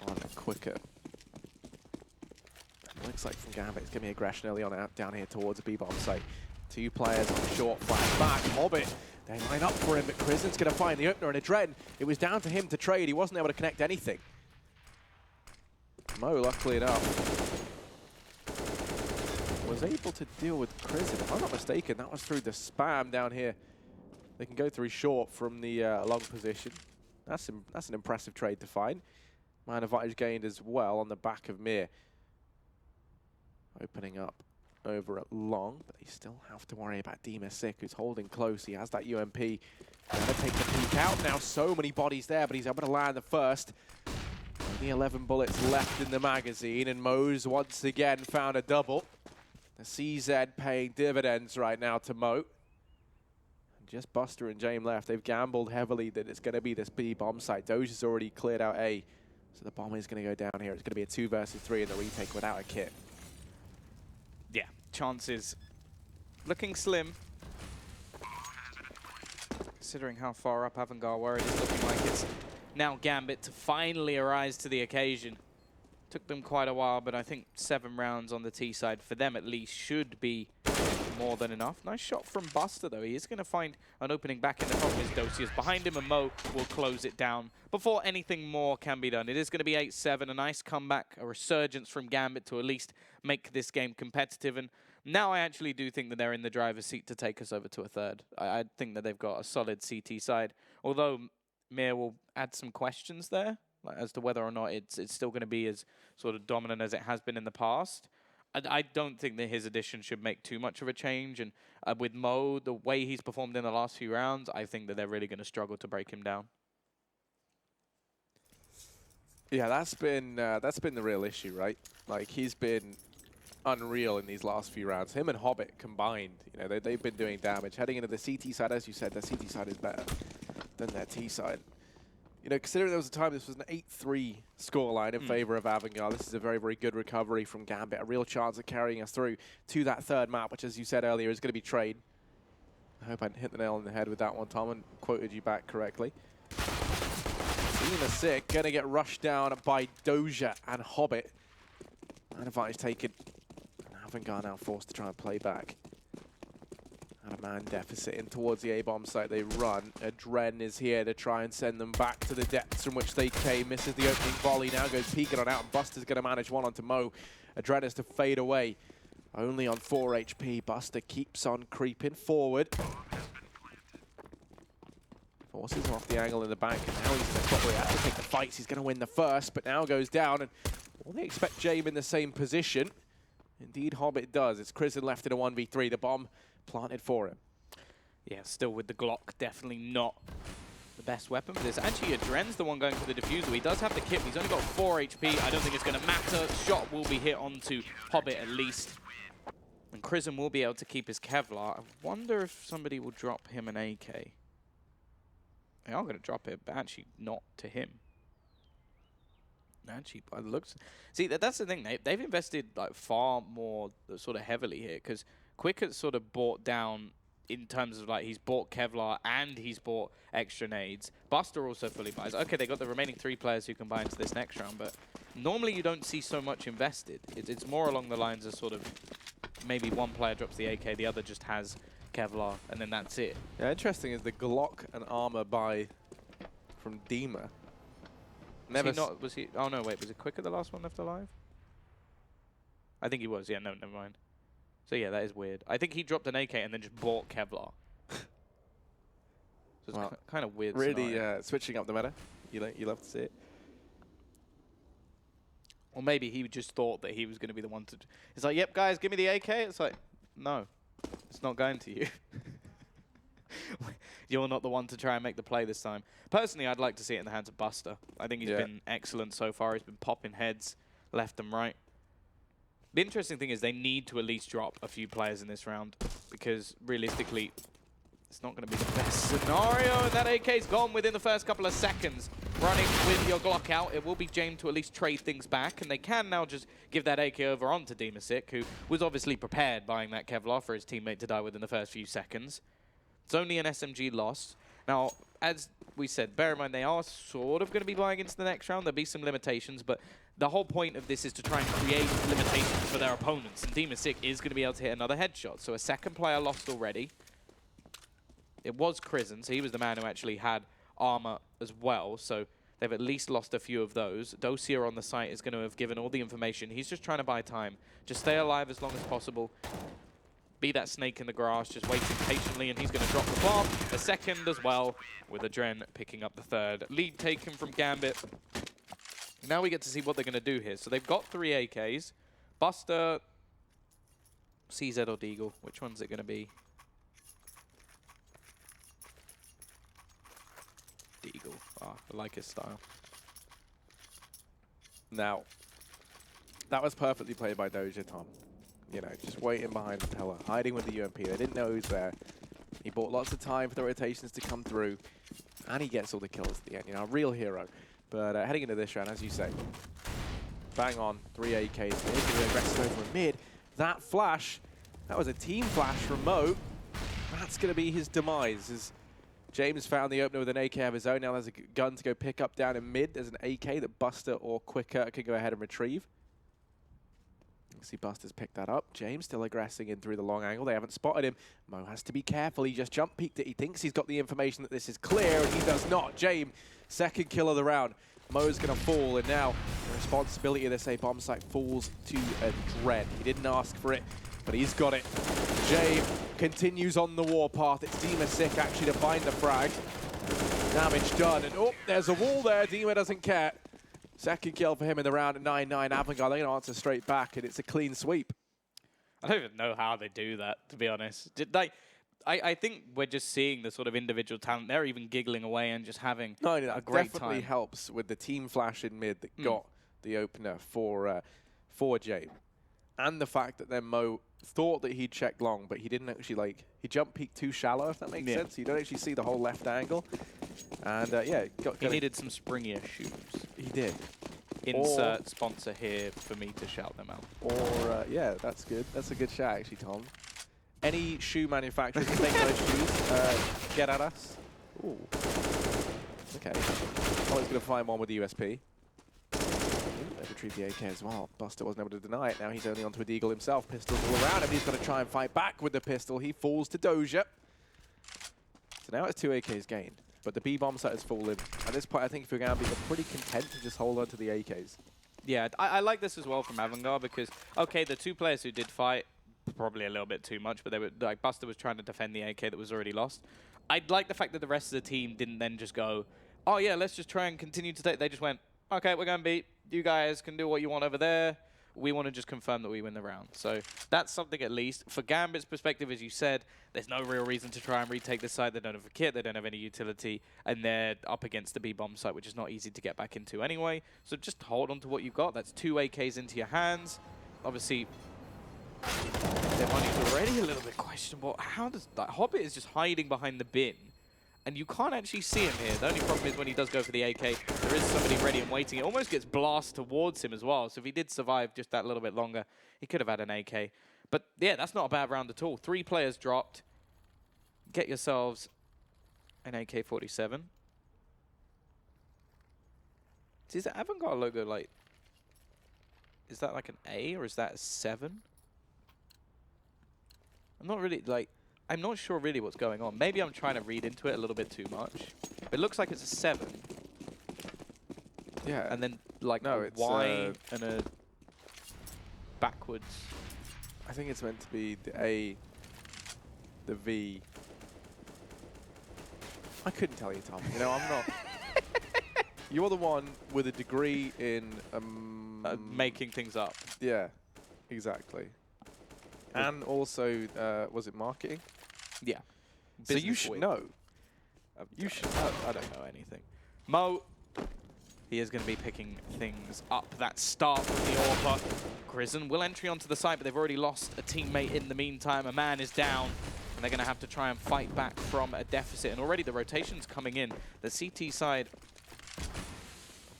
on Quicker. It looks like from Gambit, it's going to be aggression early on out down here towards the B-bomb site. 2 players on short flash back. Hobbit, they line up for him, but Crism's going to find the opener, and Adren, it was down to him to trade. He wasn't able to connect anything. Mo, luckily enough, was able to deal with Crism. If I'm not mistaken, that was through the spam down here. They can go through short from the long position. That's an impressive trade to find. Man advantage gained as well on the back of Mir. Opening up over at long, but they still have to worry about Sick, who's holding close. He has that UMP. Gonna take the peek out now. So many bodies there, but he's able to land the first. Only 11 bullets left in the magazine, and Mo's once again found a double. The CZ paying dividends right now to Mo. Just Buster and James left. They've gambled heavily that it's going to be this B bomb site. Doja's already cleared out A, so the bomb is going to go down here. It's going to be a 2 versus 3 in the retake without a kit. Yeah, chances looking slim. Considering how far up AVANGAR were, it is looking like it's now Gambit to finally arise to the occasion. Took them quite a while, but I think 7 rounds on the T side for them at least should be more than enough. Nice shot from Buster, though. He is going to find an opening back in. The problem is Dosia's behind him, and Mo will close it down before anything more can be done. It is going to be 8-7, a nice comeback, a resurgence from Gambit to at least make this game competitive. And now I actually do think that they're in the driver's seat to take us over to a 3rd. I think that they've got a solid CT side, although Mir will add some questions there, like as to whether or not it's still going to be as sort of dominant as it has been in the past. I don't think that his addition should make too much of a change, and with Mo, the way he's performed in the last few rounds, I think that they're really going to struggle to break him down. Yeah, that's been the real issue, right? Like, he's been unreal in these last few rounds. Him and Hobbit combined, you know, they've been doing damage. Heading into the CT side, as you said, their CT side is better than their T side. You know, considering there was a time this was an 8-3 scoreline in favor of AVANGAR, this is a very, very good recovery from Gambit. A real chance of carrying us through to that 3rd map, which, as you said earlier, is going to be trade. I hope I hit the nail on the head with that one, Tom, and quoted you back correctly. Sick, going to get rushed down by Doja and Hobbit. Man advantage taken. And AVANGAR now forced to try and play back. At a man deficit in towards the A-bomb site they run. Adren is here to try and send them back to the depths from which they came. Misses the opening volley, now goes peeking on out, and Buster's going to manage one onto Mo. Adren is to fade away. Only on 4 HP. Buster keeps on creeping forward. Forces him off the angle in the bank, and now he's going to probably have to take the fights. He's going to win the first, but now goes down, and well, they expect James in the same position. Indeed, Hobbit does. It's Crism left in a 1v3. The bomb planted for him. Yeah, still with the Glock, definitely not the best weapon for this. Actually, Adren's the one going for the diffuser. He does have the kit, but he's only got 4 HP. I don't think it's going to matter. Shot will be hit onto Hobbit at least. And Crism will be able to keep his Kevlar. I wonder if somebody will drop him an AK. They are going to drop it, but actually not to him. Actually, by the looks... See, that's the thing. They've invested like far more sort of heavily here, because Quick has sort of bought down in terms of like he's bought Kevlar and he's bought extra nades. Buster also fully buys. Okay, they got the remaining 3 players who can buy into this next round, but normally you don't see so much invested. It's more along the lines of sort of maybe one player drops the AK, the other just has Kevlar, and then that's it. Yeah, interesting is the Glock and armor buy from Dima Never. Was he? Oh no, wait. Was it Quicker the last one left alive? I think he was. Yeah, no, never mind. So yeah, that is weird. I think he dropped an AK and then just bought Kevlar. So it's Well, kind of weird. Really switching up the meta. You love to see it. Or maybe he just thought that he was going to be the one to... It's like, yep, guys, give me the AK. It's like, no, it's not going to you. You're not the one to try and make the play this time. Personally, I'd like to see it in the hands of Buster. I think he's been excellent so far. He's been popping heads left and right. The interesting thing is they need to at least drop a few players in this round because realistically, it's not going to be the best scenario. And that AK's gone within the first couple of seconds. Running with your Glock out, it will be James to at least trade things back. And they can now just give that AK over onto Demasik, who was obviously prepared buying that Kevlar for his teammate to die within the first few seconds. It's only an SMG loss. Now, as we said, bear in mind they are sort of going to be buying into the next round. There'll be some limitations, but the whole point of this is to try and create limitations for their opponents. And Demasik is going to be able to hit another headshot. So a second player lost already. It was Crizzen, so he was the man who actually had armor as well. So they've at least lost a few of those. Dossier on the site is going to have given all the information. He's just trying to buy time. Just stay alive as long as possible. Be that snake in the grass, just waiting patiently, and he's going to drop the bomb. The second as well, with Adren picking up the third. Lead taken from Gambit. Now we get to see what they're going to do here. So they've got 3 AKs. Buster, CZ or Deagle. Which one's it going to be? Deagle. Ah, I like his style. Now, that was perfectly played by Doja, Tom. You know, just waiting behind the pillar, hiding with the UMP. They didn't know he was there. He bought lots of time for the rotations to come through, and he gets all the kills at the end. You know, a real hero. But heading into this round, as you say, bang on, 3 AKs. He's going to be aggressive over mid. That flash, that was a team flash from Mo. That's going to be his demise. As James found the opener with an AK of his own. Now there's a gun to go pick up down in mid. There's an AK that Buster or Quicker can go ahead and retrieve. See Buster's picked that up. James still aggressing in through the long angle. They haven't spotted him. Mo has to be careful. He just jump peeked it. He thinks he's got the information that this is clear, and he does not. James, second kill of the round. Mo's going to fall, and now the responsibility of this A bomb site falls to Adren. He didn't ask for it, but he's got it. James continues on the warpath. It's Demasik actually to find the frag. Damage done, and oh, there's a wall there. Dima doesn't care. Second kill for him in the round at 9-9. AVANGAR, they're going to answer straight back, and it's a clean sweep. I don't even know how they do that, to be honest. I think we're just seeing the sort of individual talent. They're even giggling away and just having a great time. Definitely helps with the team flash in mid that got the opener for James. And the fact that then Mo thought that he'd checked long, but he didn't actually, he jump peeked too shallow, if that makes sense. You don't actually see the whole left angle. And yeah, he needed some springier shoes. He did. Insert sponsor here for me to shout them out. Or, yeah, that's good. That's a good shout, actually, Tom. Any shoe manufacturers that make those shoes, get at us. Ooh. Okay. Always going to find one with the USP. They retrieve the AK as well. Buster wasn't able to deny it. Now he's only onto a Deagle himself. Pistols all around him. He's going to try and fight back with the pistol. He falls to Doja. So now it's 2 AKs gained. But the B-bomb site has fallen. At this point, I think if you're Gambit, you're pretty content to just hold on to the AKs. Yeah, I like this as well from AVANGAR because, okay, the 2 players who did fight, probably a little bit too much, but they were like Buster was trying to defend the AK that was already lost. I'd like the fact that the rest of the team didn't then just go, oh yeah, let's just try and continue to take. They just went, okay, we're going to beat. You guys can do what you want over there. We want to just confirm that we win the round. So that's something at least. For Gambit's perspective, as you said, there's no real reason to try and retake the site. They don't have a kit. They don't have any utility. And they're up against the B-bomb site, which is not easy to get back into anyway. So just hold on to what you've got. That's 2 AKs into your hands. Obviously, their money's already a little bit questionable. How does that? Hobbit is just hiding behind the bin. And you can't actually see him here. The only problem is when he does go for the AK, there is somebody ready and waiting. It almost gets blasted towards him as well. So if he did survive just that little bit longer, he could have had an AK. But yeah, that's not a bad round at all. 3 players dropped. Get yourselves an AK-47. Is the AVANGAR logo like... Is that like an A or is that a 7? I'm not really like... I'm not sure really what's going on. Maybe I'm trying to read into it a little bit too much. It looks like it's a 7. Yeah. And then like No, a it's, Y and a backwards. I think it's meant to be the A, the V. I couldn't tell you, Tom. You know, I'm not. You're the one with a degree in Making things up. Yeah, exactly. And also, was it marketing? Yeah. So you Business should whip. know. You should. I don't know anything. Mo, he is going to be picking things up. That start from the AWP. Grizzon will entry onto the site, but they've already lost a teammate in the meantime. A man is down, and they're going to have to try and fight back from a deficit. And already the rotation's coming in. The CT side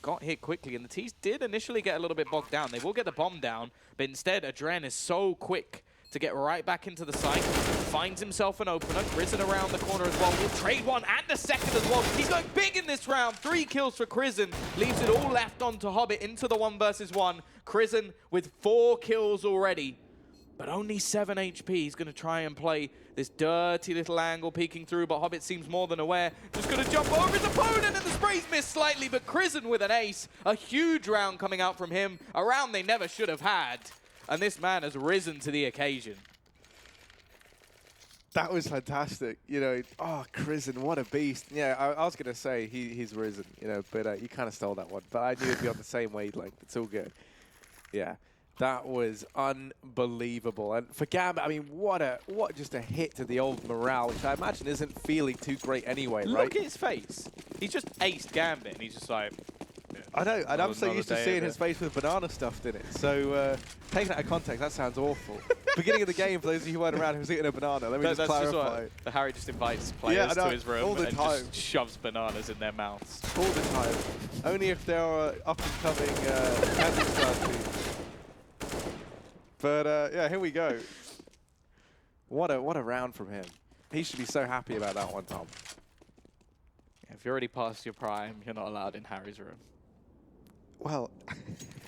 got hit quickly, and the T's did initially get a little bit bogged down. They will get the bomb down, but instead, Adren is so quick to get right back into the site. Finds himself an opener. Grizzon around the corner as well. Will trade one and a second as well. He's going big in this round. 3 kills for Grizzon. Leaves it all left onto Hobbit into the 1 versus 1. Grizzon with 4 kills already, but only 7 HP. He's going to try and play this dirty little angle peeking through, but Hobbit seems more than aware. Just going to jump over his opponent, and the spray's missed slightly, but Grizzon with an ace. A huge round coming out from him. A round they never should have had. And this man has risen to the occasion. That was fantastic. You know, oh, Grizzon, what a beast. Yeah, I was going to say he's risen, you know, but you kind of stole that one. But I knew it'd be on the same wavelength. It's all good. Yeah, that was unbelievable. And for Gambit, I mean, what just a hit to the old morale, which I imagine isn't feeling too great anyway, right? Look at his face. He's just aced Gambit, and he's just like... I know, and I'm so Another used to day seeing of his it. face with banana stuffed in it. So taking that out of context, that sounds awful. Beginning of the game, for those of you who weren't around, he was eating a banana. Let me just That's clarify. just what Harry just invites players I know, to his room all the and time. just shoves bananas in their mouths. All the time. Only if they are up-and-coming Kazakhstan team. But yeah, here we go. What a round from him. He should be so happy about that one, Tom. If you're already past your prime, you're not allowed in Harry's room. Well,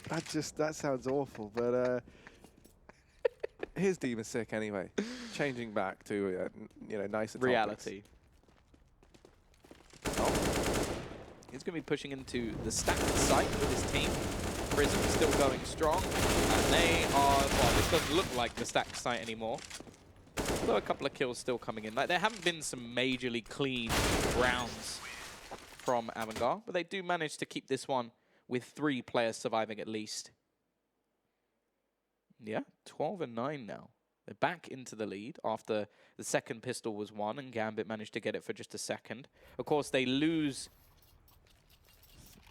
that sounds awful, but his team is sick anyway. Changing back to you know, nicer Reality. Oh. He's going to be pushing into the stacked site with his team. Prism still going strong, and they are, well, this doesn't look like the stacked site anymore. Although a couple of kills still coming in. Like, there haven't been some majorly clean rounds from AVANGAR, but they do manage to keep this one with 3 players surviving at least. Yeah, 12 and 9 now. They're back into the lead after the second pistol was won, and Gambit managed to get it for just a second. Of course, they lose,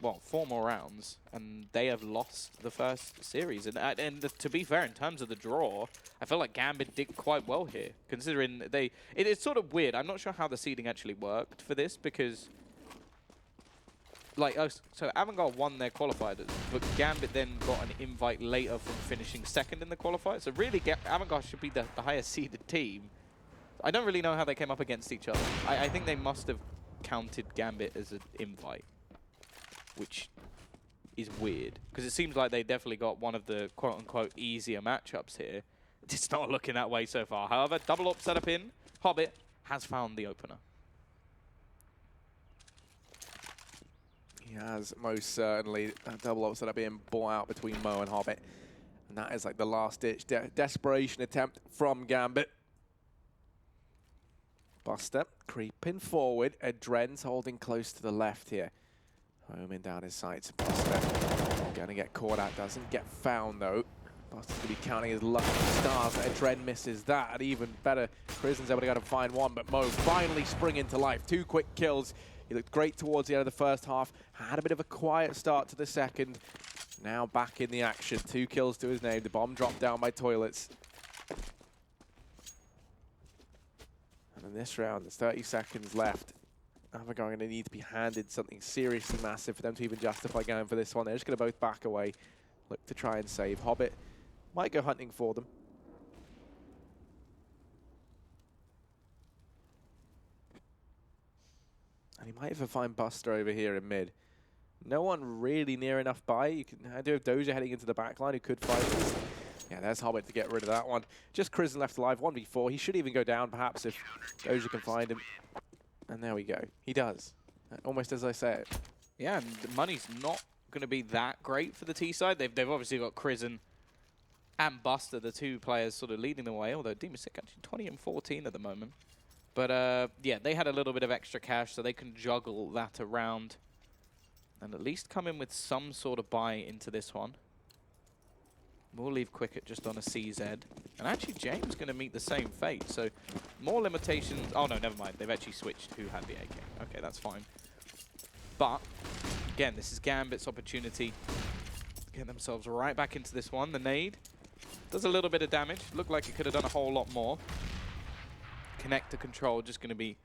well, 4 more rounds, and they have lost the first series. And to be fair, in terms of the draw, I feel like Gambit did quite well here, considering it's sort of weird. I'm not sure how the seeding actually worked for this, because... Like, so AVANGAR won their qualifiers, but Gambit then got an invite later from finishing second in the qualifier. So really, AVANGAR should be the highest seeded team. I don't really know how they came up against each other. I think they must have counted Gambit as an invite, which is weird, because it seems like they definitely got one of the quote-unquote easier matchups here. It's not looking that way so far. However, double up setup in. Hobbit has found the opener. He has most certainly. That double up setup being bought out between Mo and Hobbit. And that is like the last-ditch desperation attempt from Gambit. Buster creeping forward. Adren's holding close to the left here. Homing down his sights. Buster going to get caught out. Doesn't get found, though. Buster's going to be counting his lucky stars. Adren misses that. And even better, Prison's able to go and find one. But Mo finally springing to life. 2 quick kills. He looked great towards the end of the first half. Had a bit of a quiet start to the second. Now back in the action. 2 kills to his name. The bomb dropped down by Toilets. And in this round, there's 30 seconds left. AVANGAR going to need to be handed something seriously massive for them to even justify going for this one. They're just going to both back away. Look to try and save. Hobbit might go hunting for them. And he might even find Buster over here in mid. No one really near enough by. You can do have Doja heading into the back line who could find this. Yeah, there's Hobbit to get rid of that one. Just Chrisen left alive, 1v4. He should even go down perhaps if Doja can find him. And there we go. He does. Almost as I say it. Yeah, and the money's not going to be that great for the T side. They've obviously got Krizen and Buster, the two players sort of leading the way, although Demasic actually 20 and 14 at the moment. But yeah, they had a little bit of extra cash, so they can juggle that around and at least come in with some sort of buy into this one. We'll leave Quicket just on a CZ. And actually, James going to meet the same fate. So more limitations. Oh, no, never mind. They've actually switched who had the AK. Okay, that's fine. But, again, this is Gambit's opportunity to get themselves right back into this one. The nade does a little bit of damage. Looked like it could have done a whole lot more. Connector control just going to be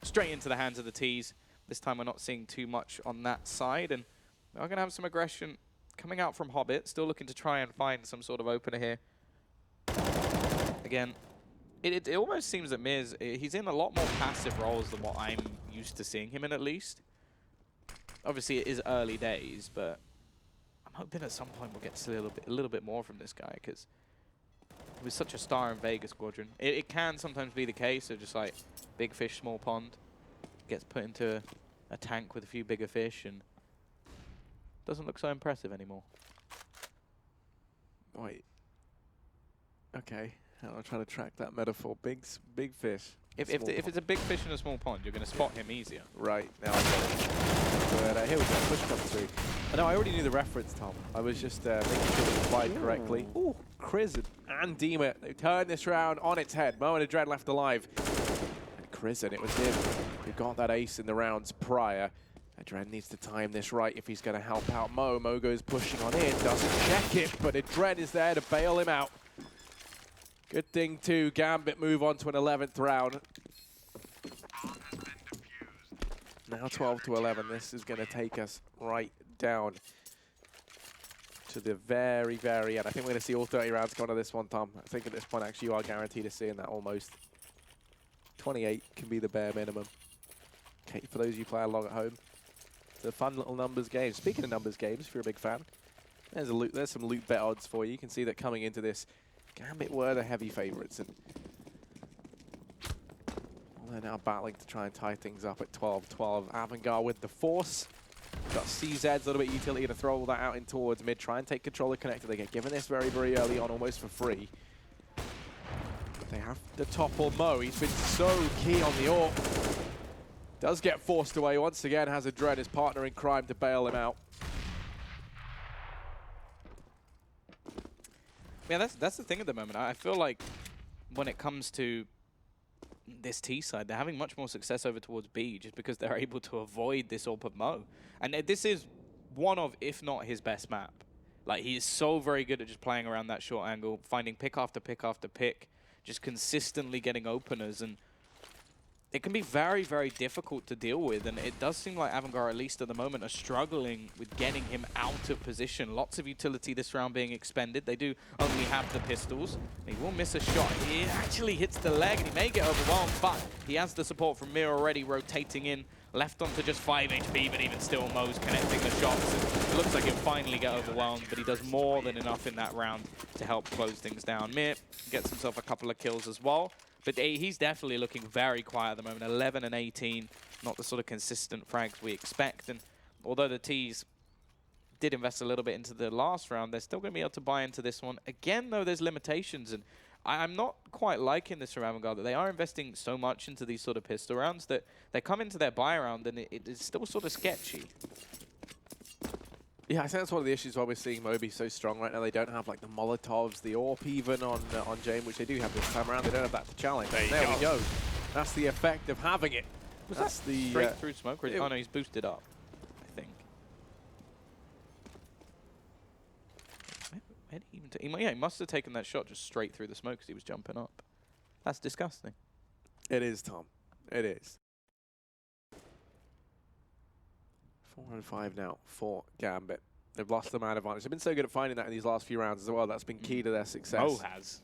straight into the hands of the Ts. This time we're not seeing too much on that side. And we're going to have some aggression coming out from Hobbit, still looking to try and find some sort of opener here. Again, it almost seems that Miz, he's in a lot more passive roles than what I'm used to seeing him in, at least. Obviously, it is early days, but I'm hoping at some point we'll get to see a little bit more from this guy, because he was such a star in Vegas Squadron. It can sometimes be the case of just like big fish, small pond. Gets put into a tank with a few bigger fish and doesn't look so impressive anymore. Wait. Okay, I'm trying to track that metaphor. Big fish. If it's a big fish in a small pond, you're going to spot him easier. Right, now I get it. But here we go, push comes through. No, I already knew the reference, Tom. I was just making sure it was applied correctly. Ooh, Krizen and Dima, they turned this round on its head. Mo and Adren left alive. And Krizen, it was him who got that ace in the rounds prior. Adren needs to time this right if he's going to help out Mo. Mo goes pushing on in, doesn't check it, but Adren is there to bail him out. Good thing, too. Gambit move on to an 11th round. Now 12 to 11. This is going to take us right down to the very, very end. I think we're going to see all 30 rounds go on to this one, Tom. I think at this point, actually, you are guaranteed of seeing that almost. 28 can be the bare minimum. Okay, for those of you playing along at home. It's a fun little numbers game. Speaking of numbers games, if you're a big fan, there's some loot bet odds for you. You can see that coming into this, Gambit were the heavy favorites. And they're now battling to try and tie things up at 12-12. AVANGAR with the force. Got CZ's a little bit of utility to throw all that out in towards mid. Try and take control of connector. They get given this very, very early on, almost for free. They have to topple Mo. He's been so key on the AWP. Does get forced away once again. Has Adren, his partner in crime, to bail him out. Yeah, that's the thing at the moment. I feel like when it comes to this T side, they're having much more success over towards B just because they're able to avoid this AWP of Mo. And this is one of, if not his best map. Like, he is so very good at just playing around that short angle, finding pick after pick after pick, just consistently getting openers. And it can be very, very difficult to deal with, and it does seem like AVANGAR, at least at the moment, are struggling with getting him out of position. Lots of utility this round being expended. They do only have the pistols. He will miss a shot. He actually hits the leg, and he may get overwhelmed, but he has the support from Mir already rotating in. Left onto just 5 HP, but even still, Mo's connecting the shots. It looks like he'll finally get overwhelmed, but he does more than enough in that round to help close things down. Mir gets himself a couple of kills as well. But he's definitely looking very quiet at the moment. 11 and 18, not the sort of consistent frags we expect. And although the Ts did invest a little bit into the last round, they're still going to be able to buy into this one. Again, though, there's limitations. And I'm not quite liking this from AVANGAR, that they are investing so much into these sort of pistol rounds that they come into their buy round and it is still sort of sketchy. Yeah, I think that's one of the issues why we're seeing Moby so strong right now. They don't have like the Molotovs, the AWP even on Jane, which they do have this time around. They don't have that to challenge. There we go. That's the effect of having it. Was that straight through smoke? Or oh no, he's boosted up, I think. Where did he even take? Yeah, he must have taken that shot just straight through the smoke because he was jumping up. That's disgusting. It is, Tom. It is. 4-5 now for Gambit. They've lost the man advantage. They've been so good at finding that in these last few rounds as well. That's been key to their success.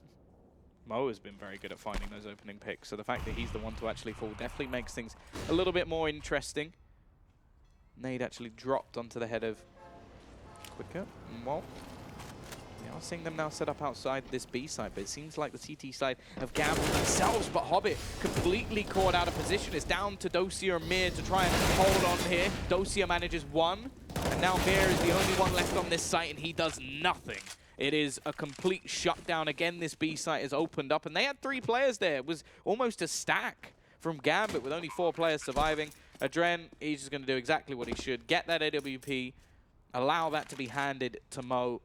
Mo has been very good at finding those opening picks. So the fact that he's the one to actually fall definitely makes things a little bit more interesting. Nade actually dropped onto the head of Quicker. Well, we are seeing them now set up outside this B side, but it seems like the CT side have gambled themselves, but Hobbit completely caught out of position. It's down to Dosia and Mir to try and hold on here. Dosia manages one, and and now Mir is the only one left on this site, and he does nothing. It is a complete shutdown. Again, this B site is opened up, and they had 3 players there. It was almost a stack from Gambit with only 4 players surviving. Adren, he's just going to do exactly what he should. Get that AWP, allow that to be handed to Mo.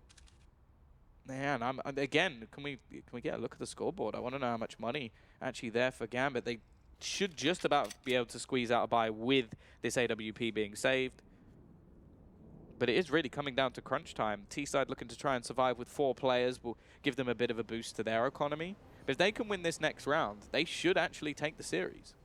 Man, again, can we get a look at the scoreboard? I want to know how much money actually there for Gambit. They should just about be able to squeeze out a buy with this AWP being saved. But it is really coming down to crunch time. T-side looking to try and survive with 4 players will give them a bit of a boost to their economy. But if they can win this next round, they should actually take the series.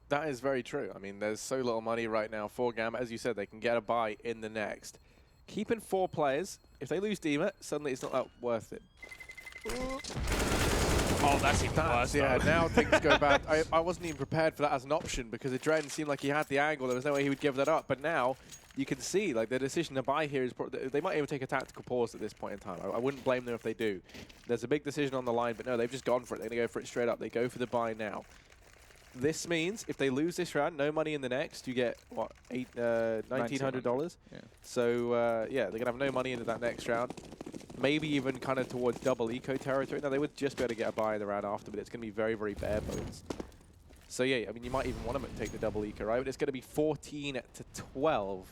That is very true. I mean, there's so little money right now for Gambit. As you said, they can get a buy in the next. Keeping 4 players. If they lose Dima, suddenly it's not that worth it. Oh, that's even worse. Yeah, now things go bad. I wasn't even prepared for that as an option because Adren seemed like he had the angle. There was no way he would give that up. But now you can see like the decision to buy here is they might even take a tactical pause at this point in time. I wouldn't blame them if they do. There's a big decision on the line, but no, they've just gone for it. They're going to go for it straight up. They go for the buy now. This means if they lose this round, no money in the next, you get, what, $1,900? Yeah. So, yeah, they're going to have no money into that next round. Maybe even kind of towards double eco territory. Now, they would just be able to get a buy in the round after, but it's going to be very, very bare bones. So, yeah, I mean, you might even want them to take the double eco, right? But it's going to be 14-12.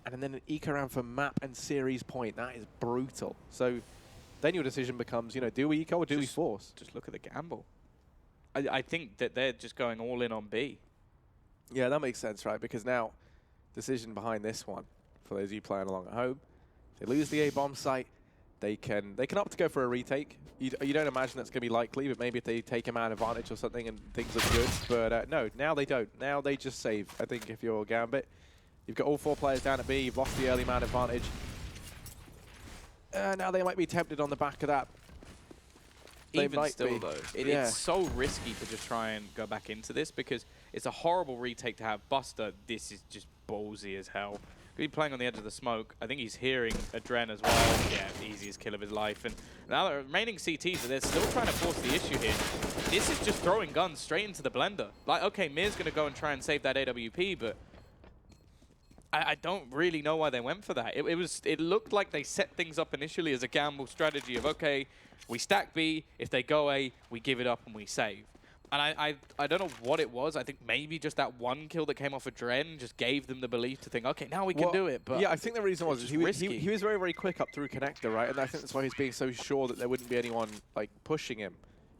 And then an eco round for map and series point. That is brutal. So, then your decision becomes, you know, do we eco or do we force? Just look at the gamble. I think that they're just going all in on B. Yeah, that makes sense, right? Because now, decision behind this one, for those of you playing along at home, they lose the A-bomb site, they can opt to go for a retake. You don't imagine that's going to be likely, but maybe if they take a man advantage or something and things look good. But no, now they don't. Now they just save. I think if you're Gambit, you've got all 4 players down at B, you've lost the early man advantage. Now they might be tempted on the back of that. Even still, though, it's so risky to just try and go back into this because it's a horrible retake to have. Buster, this is just ballsy as hell. He's playing on the edge of the smoke. I think he's hearing Adren as well. Yeah, the easiest kill of his life. And now the remaining CTs, but they're still trying to force the issue here. This is just throwing guns straight into the blender. Like, okay, Mir's going to go and try and save that AWP, but I don't really know why they went for that. It looked like they set things up initially as a gamble strategy of, okay, we stack B, if they go A, we give it up and we save. And I don't know what it was. I think maybe just that one kill that came off of Dren just gave them the belief to think, okay, now we can do it. But yeah, I think the reason was he was very, very quick up through connector, right? And I think that's why he's being so sure that there wouldn't be anyone like pushing him.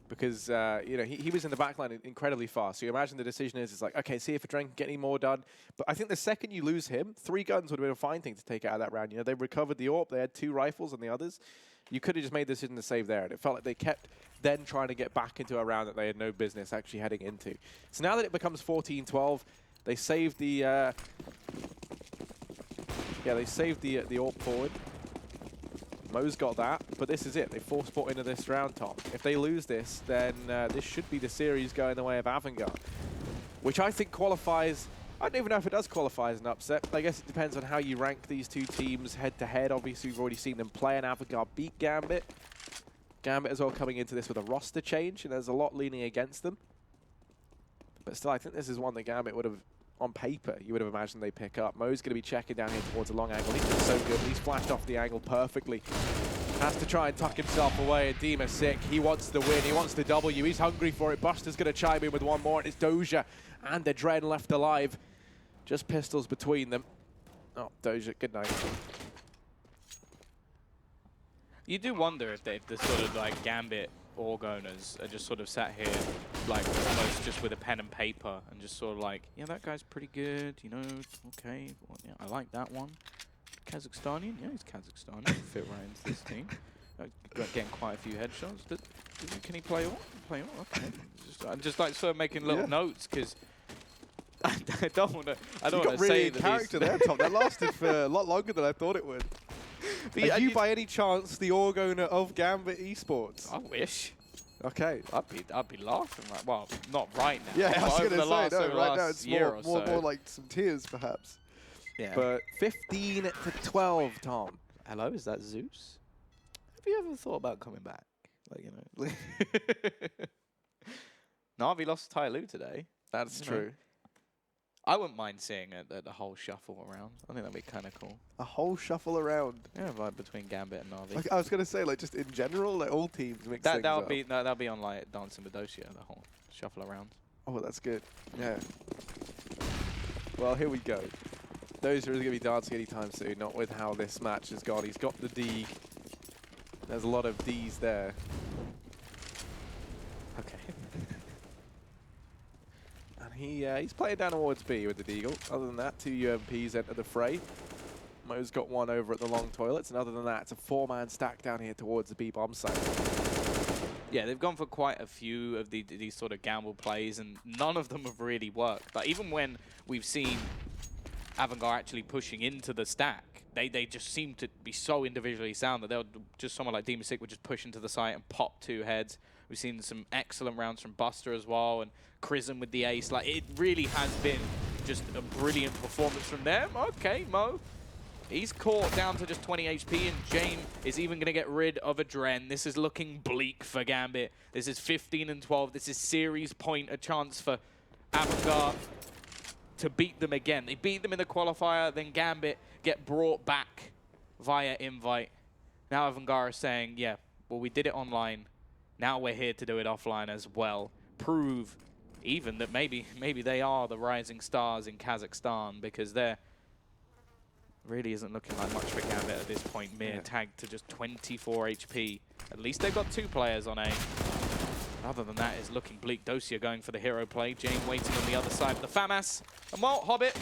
Because, you know, he was in the backline incredibly fast. So you imagine the decision is, it's like, okay, see if Adren can get any more done. But I think the second you lose him, 3 guns would have been a fine thing to take out of that round. You know, they recovered the AWP. They had 2 rifles on the others. You could have just made the decision to save there. And it felt like they kept then trying to get back into a round that they had no business actually heading into. So now that it becomes 14-12, they saved the... they saved the AWP forward. Mo's got that, but this is it. They force put into this round, Tom. If they lose this, then this should be the series going the way of AVANGAR, which I think qualifies. I don't even know if it does qualify as an upset. I guess it depends on how you rank these 2 teams head-to-head. Obviously, we've already seen them play, and AVANGAR beat Gambit. Gambit as well coming into this with a roster change, and there's a lot leaning against them. But still, I think this is one that Gambit would have, on paper, you would have imagined they pick up. Mo's going to be checking down here towards a long angle. He's been so good. He's flashed off the angle perfectly. Has to try and tuck himself away, and Dima's sick. He wants the win. He wants the W. He's hungry for it. Buster's going to chime in with one more, and it's Doja and the Dren left alive. Just pistols between them. Oh, Doja, good night. You do wonder if the sort of like Gambit org owners are just sort of sat here like almost just with a pen and paper and just sort of like, yeah, that guy's pretty good, you know, okay, well, yeah, I like that one. Kazakhstanian? Yeah, he's Kazakhstanian. Fit right into this team. Getting quite a few headshots. Can he play all? Play all? Okay. I'm just like sort of making little notes because I don't want to. I don't want to say that. Character there, Tom. That lasted for a lot longer than I thought it would. Are you by any chance the org owner of Gambit Esports? I wish. Okay. I'd be laughing. Like, well, not right now. Yeah, I was going to say, no, right now it's more like some tears, perhaps. Yeah. But 15-12, Tom. Hello, is that Zeus? Have you ever thought about coming back? Like, you know. Na'Vi lost to Tyloo today. That's true. I wouldn't mind seeing a whole shuffle around. I think that'd be kind of cool. A whole shuffle around. Yeah, vibe between Gambit and Na'Vi. Like, I was gonna say, like, just in general, like all teams mix things up. That'll be on like Dancing with Dosia, the whole shuffle around. Oh, that's good. Yeah. Well, here we go. Dosia is gonna be dancing anytime soon. Not with how this match has gone. He's got the D. There's a lot of Ds there. Okay. And he's playing down towards B with the Deagle. Other than that, 2 UMPs enter the fray. Mo's got one over at the long toilets, and other than that, it's a 4-man stack down here towards the B bomb site. Yeah, they've gone for quite a few of these sort of gamble plays, and none of them have really worked. Like, even when we've seen AVANGAR actually pushing into the stack, they just seem to be so individually sound that they'll just someone like Demon Sick would just push into the site and pop 2 heads. We've seen some excellent rounds from Buster as well, and Chrism with the ace. Like, it really has been just a brilliant performance from them. Okay, Mo. He's caught down to just 20 HP, and Jane is even going to get rid of Adren. This is looking bleak for Gambit. This is 15 and 12. This is series point, a chance for AVANGAR to beat them again. They beat them in the qualifier, then Gambit get brought back via invite. Now AVANGAR is saying, yeah, well, we did it online. Now we're here to do it offline as well. Prove even that maybe they are the rising stars in Kazakhstan, because they're really isn't looking like much for Gambit at this point. Mir tagged to just 24 HP. At least they've got 2 players on A. Other than that, it's looking bleak. Dosia going for the hero play. Jane waiting on the other side of the FAMAS. And well, Hobbit,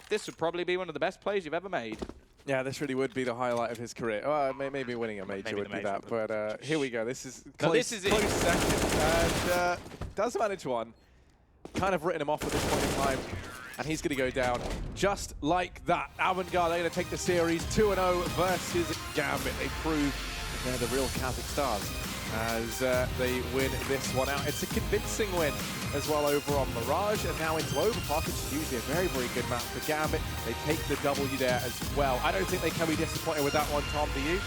this would probably be one of the best plays you've ever made. Yeah, this really would be the highlight of his career. Oh, maybe winning a major would be that. But here we go. This is close second. And does manage one. Kind of written him off at this point in time. And he's going to go down just like that. AVANGAR, they're going to take the series 2-0 versus Gambit. They prove that they're the real Kazakh stars as they win this one out. It's a convincing win as well over on Mirage, and now into overpass, which is usually a very, very good map for Gambit. They take the W there as well. I don't think they can be disappointed with that one, Tom, do you?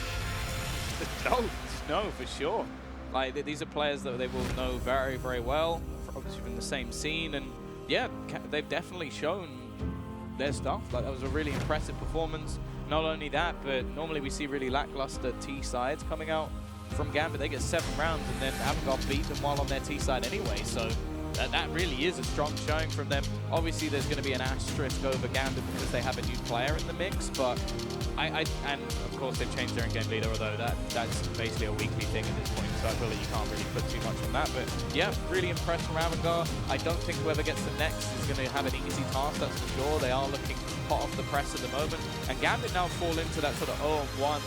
No, for sure. Like, these are players that they will know very, very well, obviously from the same scene, and yeah, they've definitely shown their stuff. Like, that was a really impressive performance. Not only that, but normally we see really lackluster T sides coming out from Gambit. They get 7 rounds, and then AVANGAR beat them while on their T side anyway. So that really is a strong showing from them. Obviously, there's going to be an asterisk over Gambit because they have a new player in the mix, but and of course they've changed their in-game leader, although that's basically a weekly thing at this point, so I feel like you can't really put too much on that. But yeah, really impressed from AVANGAR. I don't think whoever gets the next is going to have an easy task, that's for sure. They are looking hot off the press at the moment, and Gambit now fall into that sort of 0-1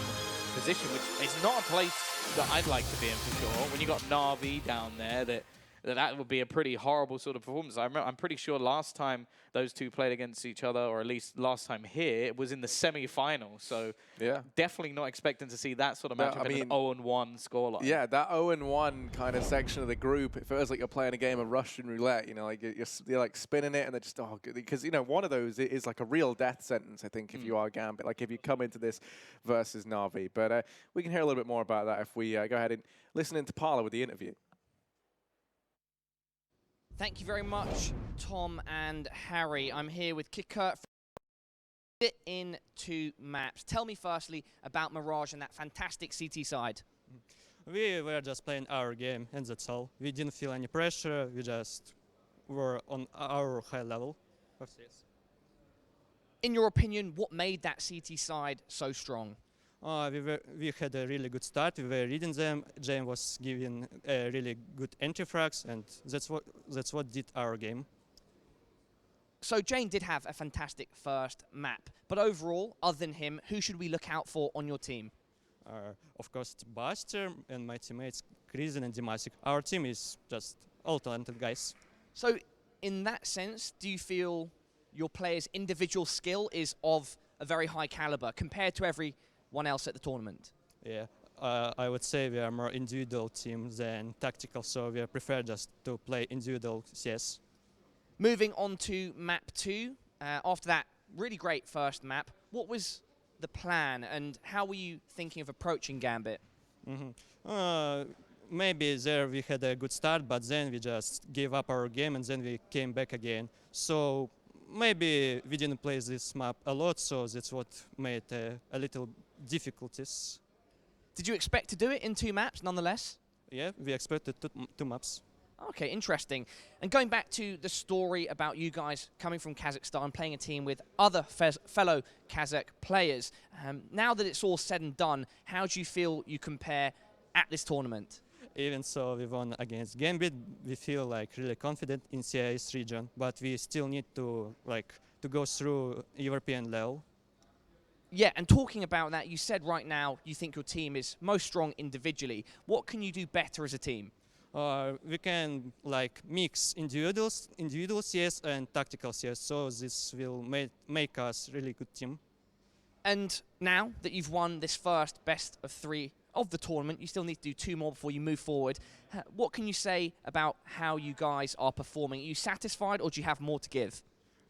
position, which is not a place that I'd like to be in for sure. When you got Na'Vi down there, that would be a pretty horrible sort of performance. I'm pretty sure last time those two played against each other, or at least last time here, it was in the semi-final. So yeah, definitely not expecting to see that sort of matchup in an 0-1 scoreline. Yeah, that 0-1 kind of section of the group, it feels like you're playing a game of Russian roulette. You know, like you're like spinning it, and they're just because you know, one of those is like a real death sentence. I think if you are Gambit, like if you come into this versus Na'Vi. But we can hear a little bit more about that if we go ahead and listen into Parla with the interview. Thank you very much, Tom and Harry. I'm here with Kicker. Fit into maps. Tell me firstly about Mirage and that fantastic CT side. We were just playing our game, and that's all. We didn't feel any pressure. We just were on our high level of CS. In your opinion, what made that CT side so strong? We had a really good start. We were reading them. Jane was giving really good entry frags, and that's what did our game. So Jane did have a fantastic first map, but overall, other than him, who should we look out for on your team? Of course, it's Buster and my teammates Chrism and Dimasic. Our team is just all talented guys. So in that sense, do you feel your players' individual skill is of a very high caliber compared to everyone else at the tournament? Yeah, I would say we are more individual team than tactical, so we prefer just to play individual CS. Moving on to map 2, after that really great first map, what was the plan and how were you thinking of approaching Gambit? Maybe there we had a good start, but then we just gave up our game and then we came back again. So maybe we didn't play this map a lot, so that's what made a little difficulties. Did you expect to do it in 2 maps nonetheless? Yeah, we expected two maps. Okay, interesting. And going back to the story about you guys coming from Kazakhstan, playing a team with other fellow Kazakh players, now that it's all said and done, how do you feel you compare at this tournament? Even so, we won against Gambit. We feel like really confident in CIS region, but we still need to go through European level. Yeah, and talking about that, you said right now you think your team is most strong individually. What can you do better as a team? We can mix individual CS and tactical CS, so this will make us really good team. And now that you've won this first best of 3 of the tournament, you still need to do 2 more before you move forward. What can you say about how you guys are performing? Are you satisfied, or do you have more to give?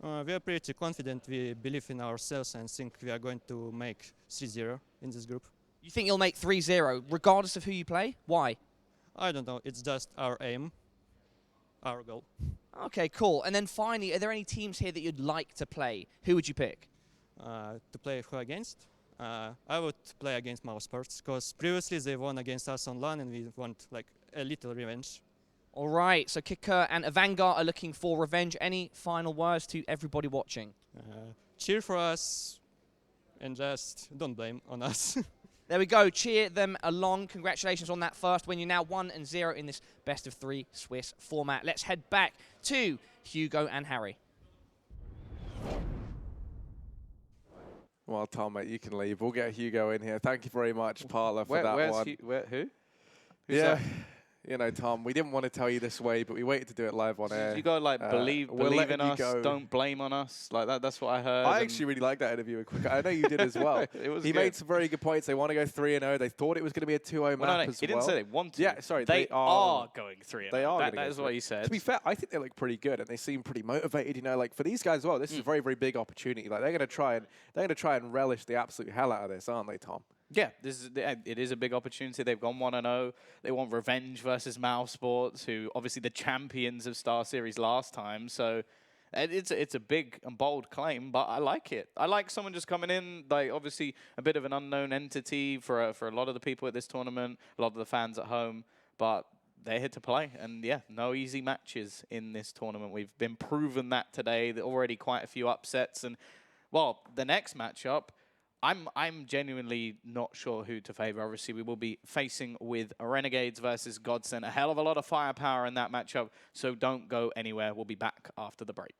We are pretty confident. We believe in ourselves and think we are going to make 3-0 in this group. You think you'll make 3-0, regardless of who you play? Why? I don't know. It's just our aim, our goal. Okay, cool. And then finally, are there any teams here that you'd like to play? Who would you pick? To play who against? I would play against Mousesports, because previously they won against us on LAN and we want a little revenge. All right, so Kicker and AVANGAR are looking for revenge. Any final words to everybody watching? Cheer for us and just don't blame on us. There we go. Cheer them along. Congratulations on that first win. You're now 1-0 in this best of 3 Swiss format. Let's head back to Hugo and Harry. Well, Tom, mate, you can leave. We'll get Hugo in here. Thank you very much, Parla, for that where's one. Who? Who's Yeah. that? You know, Tom, we didn't want to tell you this way, but we waited to do it live on air. You got to believe in us. Go. Don't blame on us. That's what I heard. I actually really liked that interview with Quick. I know you did as well. It was he good. made some very good points. They want to go 3-0. They thought it was going to be a 2-0 map as he well. didn't say they want to. Yeah, sorry. They are going 3-0. They are. That is what he said. To be fair, I think they look pretty good and they seem pretty motivated. You know, for these guys as well, this is a very, very big opportunity. They're going to try and relish the absolute hell out of this, aren't they, Tom? Yeah, it is a big opportunity. They've gone 1-0. They want revenge versus Mousesports, who obviously the champions of StarSeries last time. So it's a big and bold claim, but I like it. I like someone just coming in, obviously a bit of an unknown entity for a lot of the people at this tournament, a lot of the fans at home, but they're here to play. And yeah, no easy matches in this tournament. We've been proven that today. There are already quite a few upsets, and well, the next matchup, I'm genuinely not sure who to favor. Obviously, we will be facing with Renegades versus Godsend. A hell of a lot of firepower in that matchup, so don't go anywhere. We'll be back after the break.